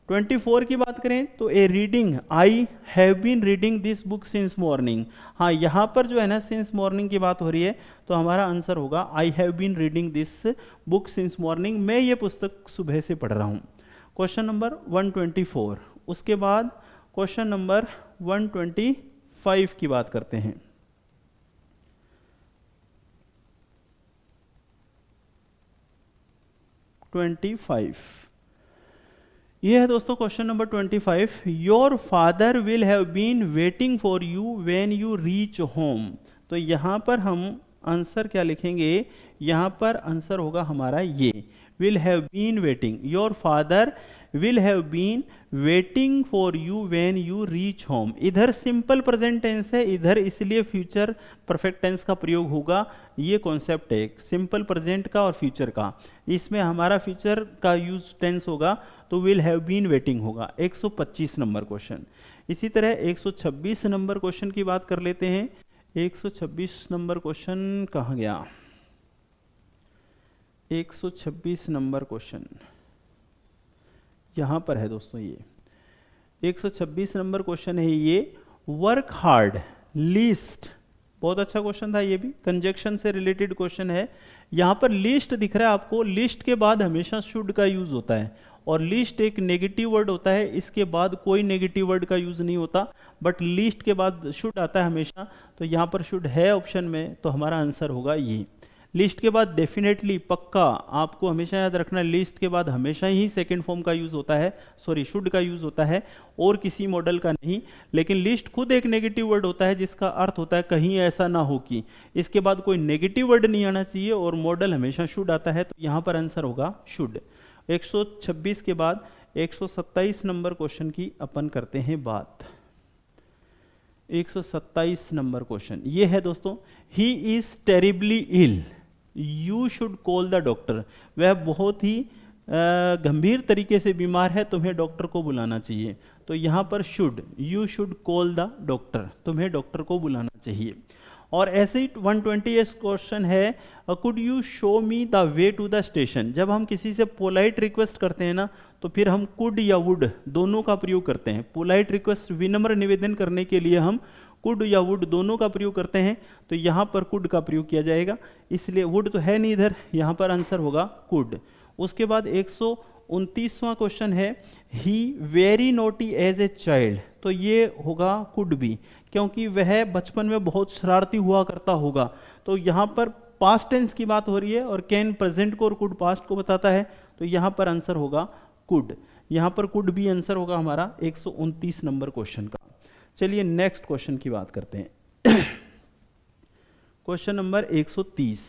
24 की बात करें तो a reading, I have been reading this book since morning. हाँ, यहाँ पर जो है ना सिंस मॉर्निंग की बात हो रही है, तो हमारा आंसर होगा I have been reading this book since morning, मैं ये पुस्तक सुबह से पढ़ रहा हूँ। Question number 124। उसके बाद क्वेश्चन नंबर 125 की बात करते हैं। ये है दोस्तों question number 25। Your father will have been waiting for you when you reach home. तो यहाँ पर हम आंसर क्या लिखेंगे, यहाँ पर आंसर होगा हमारा ये will have been waiting. Your father will have been waiting for you when you reach home. इधर सिंपल प्रेजेंट टेंस है, इधर इसलिए फ्यूचर परफेक्ट टेंस का प्रयोग होगा। ये कॉन्सेप्ट है सिंपल प्रेजेंट का और फ्यूचर का, इसमें हमारा फ्यूचर का यूज टेंस होगा तो विल हैव बीन वेटिंग होगा। 125 नंबर क्वेश्चन। इसी तरह 126 नंबर क्वेश्चन की बात कर लेते हैं। 126 नंबर क्वेश्चन कहाँ गया, 126 नंबर क्वेश्चन यहाँ पर है दोस्तों। ये 126 नंबर क्वेश्चन है ये, वर्क हार्ड लीस्ट। बहुत अच्छा क्वेश्चन था ये भी, कंजक्शन से रिलेटेड क्वेश्चन है। यहाँ पर लिस्ट दिख रहा है आपको, लिस्ट के बाद हमेशा शुड का यूज होता है और लिस्ट एक नेगेटिव वर्ड होता है, इसके बाद कोई नेगेटिव वर्ड का यूज नहीं होता, बट लिस्ट के बाद शुड आता है हमेशा। तो यहाँ पर शुड है ऑप्शन में, तो हमारा आंसर होगा ये। लिस्ट के बाद डेफिनेटली पक्का आपको हमेशा याद रखना, लिस्ट के बाद हमेशा ही सेकंड फॉर्म का यूज होता है, सॉरी शुड का यूज होता है और किसी मॉडल का नहीं। लेकिन लिस्ट खुद एक नेगेटिव वर्ड होता है जिसका अर्थ होता है कहीं ऐसा ना हो कि इसके बाद कोई नेगेटिव वर्ड नहीं आना चाहिए और मॉडल हमेशा शुड आता है, तो यहाँ पर आंसर होगा शुड। 126 के बाद 127 नंबर क्वेश्चन की अपन करते हैं बात। 127 नंबर क्वेश्चन ये है दोस्तों, he is terribly ill, you should call the doctor. वह बहुत ही गंभीर तरीके से बीमार है, तुम्हें डॉक्टर को बुलाना चाहिए। तो यहाँ पर should, you should call the doctor, तुम्हें डॉक्टर को बुलाना चाहिए। और ऐसे ही 120 क्वेश्चन है, could you show me the way to the station. जब हम किसी से पोलाइट रिक्वेस्ट करते हैं ना, तो फिर हम कुड या वुड दोनों का प्रयोग करते हैं। पोलाइट रिक्वेस्ट विनम्र निवेदन करने के लिए हम कुड या वुड दोनों का प्रयोग करते हैं, तो यहाँ पर कुड का प्रयोग किया जाएगा, इसलिए वुड तो है नहीं इधर, यहाँ पर आंसर होगा कुड। उसके बाद 129वां क्वेश्चन है, he very naughty as a child. तो ये होगा कुड बी, क्योंकि वह बचपन में बहुत शरारती हुआ करता होगा। तो यहाँ पर पास्ट टेंस की बात हो रही है और कैन प्रेजेंट को और कुड पास्ट को बताता है, तो यहाँ पर आंसर होगा कुड। यहाँ पर कुड भी आंसर होगा हमारा 129 नंबर क्वेश्चन का। चलिए नेक्स्ट क्वेश्चन की बात करते हैं। Question number 130।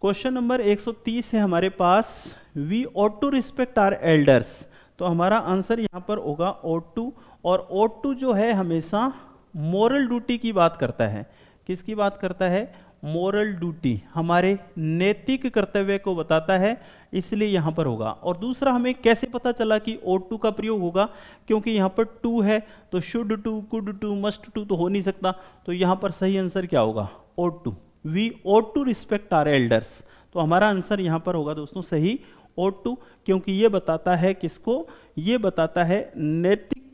क्वेश्चन नंबर 130 है हमारे पास, we ought to respect our elders. तो हमारा आंसर यहाँ पर होगा ऑट टू, और ऑट टू जो है हमेशा मोरल ड्यूटी की बात करता है। किसकी बात करता है? मोरल ड्यूटी, हमारे नैतिक कर्तव्य को बताता है, इसलिए यहाँ पर होगा। और दूसरा, हमें कैसे पता चला कि ought to का प्रयोग होगा? क्योंकि यहाँ पर टू है, तो should to, could to, must to तो हो नहीं सकता, तो यहाँ पर सही आंसर क्या होगा? ought to। We ought to respect our elders। तो हमारा आंसर यहाँ पर होगा दोस्तों सही ought to, क्योंकि ये बताता है किसको? ये बताता है नैतिक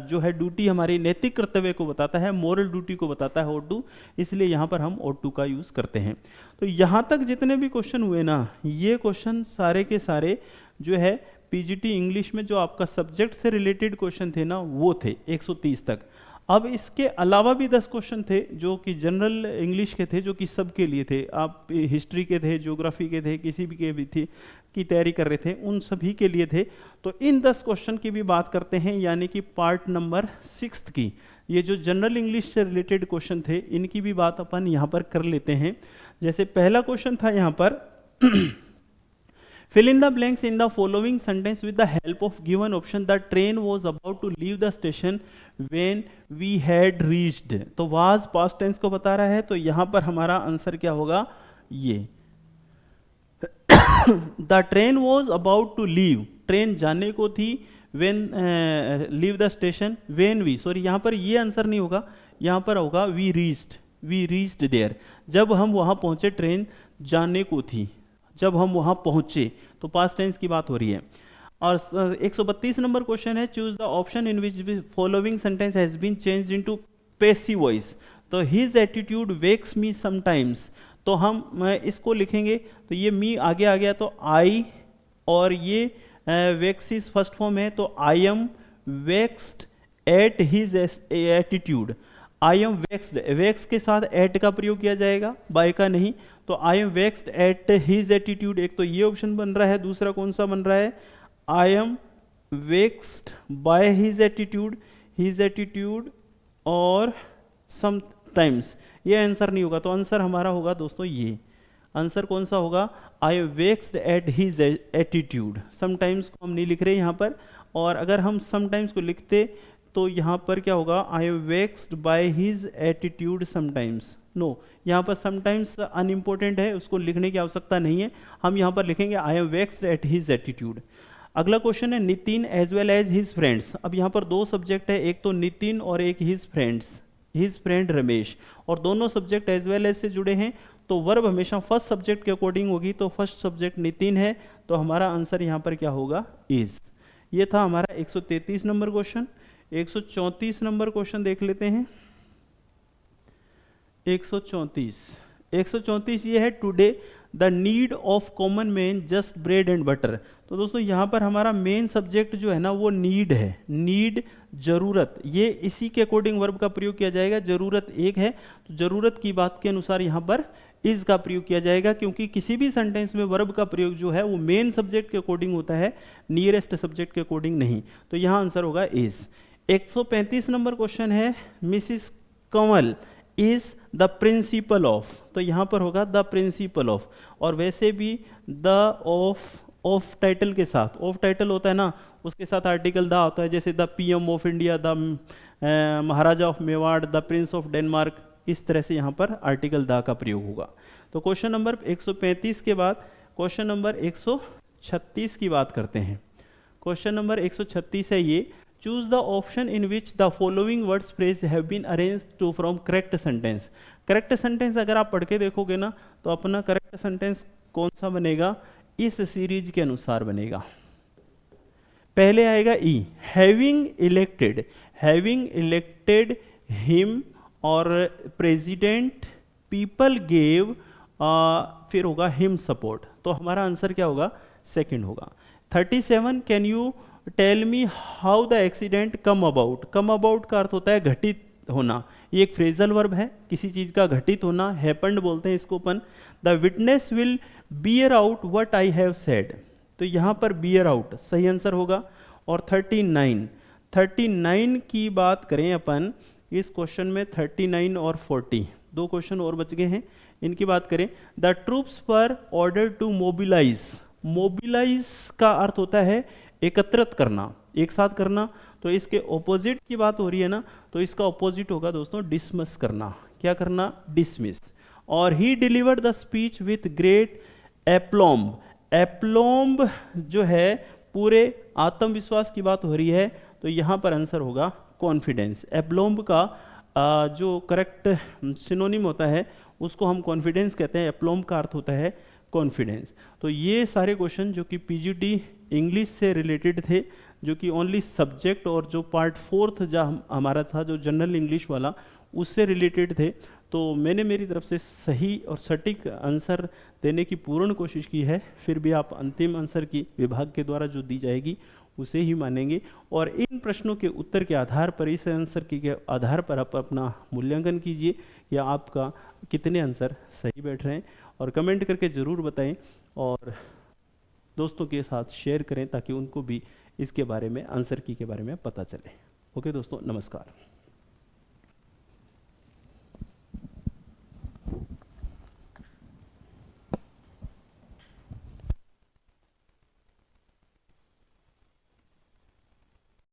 जो है ड्यूटी, हमारी नैतिक कर्तव्य को बताता है, मोरल ड्यूटी को बताता है ought to, इसलिए यहाँ पर हम ought to का यूज करते हैं। तो यहाँ तक जितने भी क्वेश्चन हुए ना, ये क्वेश्चन सारे के सारे जो है पीजीटी इंग्लिश में जो आपका सब्जेक्ट से रिलेटेड क्वेश्चन थे ना, वो थे 130 तक। अब इसके अलावा भी 10 क्वेश्चन थे जो कि जनरल इंग्लिश के थे, जो कि सबके लिए थे। आप हिस्ट्री के थे, ज्योग्राफी के थे, किसी भी के भी थे की तैयारी कर रहे थे, उन सभी के लिए थे। तो इन 10 क्वेश्चन की भी बात करते हैं, यानी कि पार्ट नंबर 6 की। ये जो जनरल इंग्लिश से रिलेटेड क्वेश्चन थे, इनकी भी बात अपन यहाँ पर कर लेते हैं। जैसे पहला क्वेश्चन था यहाँ पर Fill in the blanks in the following sentence with the help of given option. The train was about to leave the station when we had reached. तो was past tense को बता रहा है, तो यहाँ पर हमारा आंसर क्या होगा, ये The train was about to leave. Train जाने को थी. When leave the station. When we, sorry यहाँ पर ये आंसर नहीं होगा, यहाँ पर होगा we reached there. जब हम वहाँ पहुँचे, ट्रेन जाने को थी. जब हम वहाँ पहुँचे, तो पास्ट टेंस की बात हो रही है. और 132 नंबर क्वेश्चन है, choose the option in which following sentence has been changed into passive voice. तो his attitude vexes me sometimes. तो हम इसको लिखेंगे, तो ये मी आगे आ गया, तो आई, और ये वेक्स इज फर्स्ट फॉर्म है, तो I am vexed at his attitude. I am vexed, vex के साथ एट का प्रयोग किया जाएगा, बाय का नहीं. तो I am vexed at his attitude, एक तो ये ऑप्शन बन रहा है. दूसरा कौन सा बन रहा है, आई am vexed by his attitude और समटाइम्स. ये आंसर नहीं होगा, तो आंसर हमारा होगा दोस्तों ये. आंसर कौन सा होगा, I am vexed at his attitude. Sometimes को हम नहीं लिख रहे यहाँ पर, और अगर हम समटाइम्स को लिखते तो यहाँ पर क्या होगा, I am vexed by his attitude sometimes. No, यहाँ पर समटाइम्स अनइम्पोर्टेंट है, उसको लिखने की आवश्यकता नहीं है. हम यहाँ पर लिखेंगे I am vexed at his attitude. अगला क्वेश्चन है, Nitin as well as his friends. अब यहाँ पर दो सब्जेक्ट है, एक तो नितिन और एक his friends, his friend Ramesh, और दोनों सब्जेक्ट एज वेल एज से जुड़े हैं. तो वर्ब हमेशा फर्स्ट सब्जेक्ट के अकॉर्डिंग होगी, तो फर्स्ट सब्जेक्ट नितिन है, तो हमारा आंसर यहाँ पर क्या होगा, इज. ये था हमारा 133 नंबर क्वेश्चन. 134 नंबर क्वेश्चन देख लेते हैं. 134 ये है, today the need of common man just bread and butter. तो दोस्तों यहाँ पर हमारा मेन सब्जेक्ट जो है ना, वो नीड है. नीड जरूरत, ये इसी के अकॉर्डिंग वर्ब का प्रयोग किया जाएगा. जरूरत एक है, तो जरूरत की बात के अनुसार यहाँ पर इज का प्रयोग किया जाएगा, क्योंकि किसी भी सेंटेंस में वर्ब का प्रयोग जो है वो मेन सब्जेक्ट के अकॉर्डिंग होता है, नियरेस्ट सब्जेक्ट के अकॉर्डिंग नहीं. तो यहाँ आंसर होगा इज. 135 नंबर क्वेश्चन है, Mrs Kanwal is the principle of. तो यहाँ पर होगा द प्रिंसिपल ऑफ, और वैसे भी द ऑफ टाइटल के साथ, ऑफ टाइटल होता है ना, उसके साथ आर्टिकल द होता है, जैसे the PM of India, the Maharaja of Mewar, the Prince of Denmark. इस तरह से यहाँ पर आर्टिकल द का प्रयोग होगा. तो क्वेश्चन नंबर 135 के बाद क्वेश्चन नंबर 136 की बात करते हैं. क्वेश्चन नंबर 136 है ये, choose the option in which the following words phrase have been arranged to from correct sentence. Correct sentence अगर आप पढ़ के देखोगे ना, तो अपना करेक्ट सेंटेंस कौन सा बनेगा, इस सीरीज के अनुसार बनेगा. पहले आएगा ई, हैविंग इलेक्टेड हिम और प्रेसिडेंट, पीपल गेव, फिर होगा हिम सपोर्ट. तो हमारा आंसर क्या होगा, सेकंड होगा. 37, can you tell me how the accident come about. Come about का अर्थ होता है घटित होना. ये एक फ्रेजल वर्ब है, किसी चीज का घटित होना, हैपेंड बोलते हैं इसको अपन. The witness will bear out what I have said. तो यहाँ पर बियर आउट सही आंसर होगा. और 39 की बात करें अपन इस क्वेश्चन में, 39 और 40 दो क्वेश्चन और बच गए हैं, इनकी बात करें. The troops were order to mobilize. Mobilize का अर्थ होता है एकत्रित करना, एक साथ करना. तो इसके ऑपोजिट की बात हो रही है ना, तो इसका ऑपोजिट होगा दोस्तों डिसमिस करना. क्या करना, डिसमिस. और he delivered the speech with great aplomb. Aplomb जो है पूरे आत्मविश्वास की बात हो रही है, तो यहाँ पर आंसर होगा कॉन्फिडेंस. एप्लॉम्ब का जो करेक्ट सिनोनिम होता है उसको हम कॉन्फिडेंस कहते हैं. एप्लॉम्ब का अर्थ होता है कॉन्फिडेंस. तो ये सारे क्वेश्चन जो कि पीजीटी इंग्लिश से रिलेटेड थे, जो कि ओनली सब्जेक्ट और जो पार्ट 4 जो हमारा था जो जनरल इंग्लिश वाला, उससे रिलेटेड थे. तो मैंने मेरी तरफ से सही और सटीक आंसर देने की पूर्ण कोशिश की है. फिर भी आप अंतिम आंसर की विभाग के द्वारा जो दी जाएगी उसे ही मानेंगे, और इन प्रश्नों के उत्तर के आधार पर, इस आंसर के आधार पर आप अपना मूल्यांकन कीजिए या आपका कितने आंसर सही बैठ रहे हैं, और कमेंट करके ज़रूर बताएं और दोस्तों के साथ शेयर करें ताकि उनको भी इसके बारे में, आंसर की के बारे में पता चले. ओके दोस्तों, नमस्कार.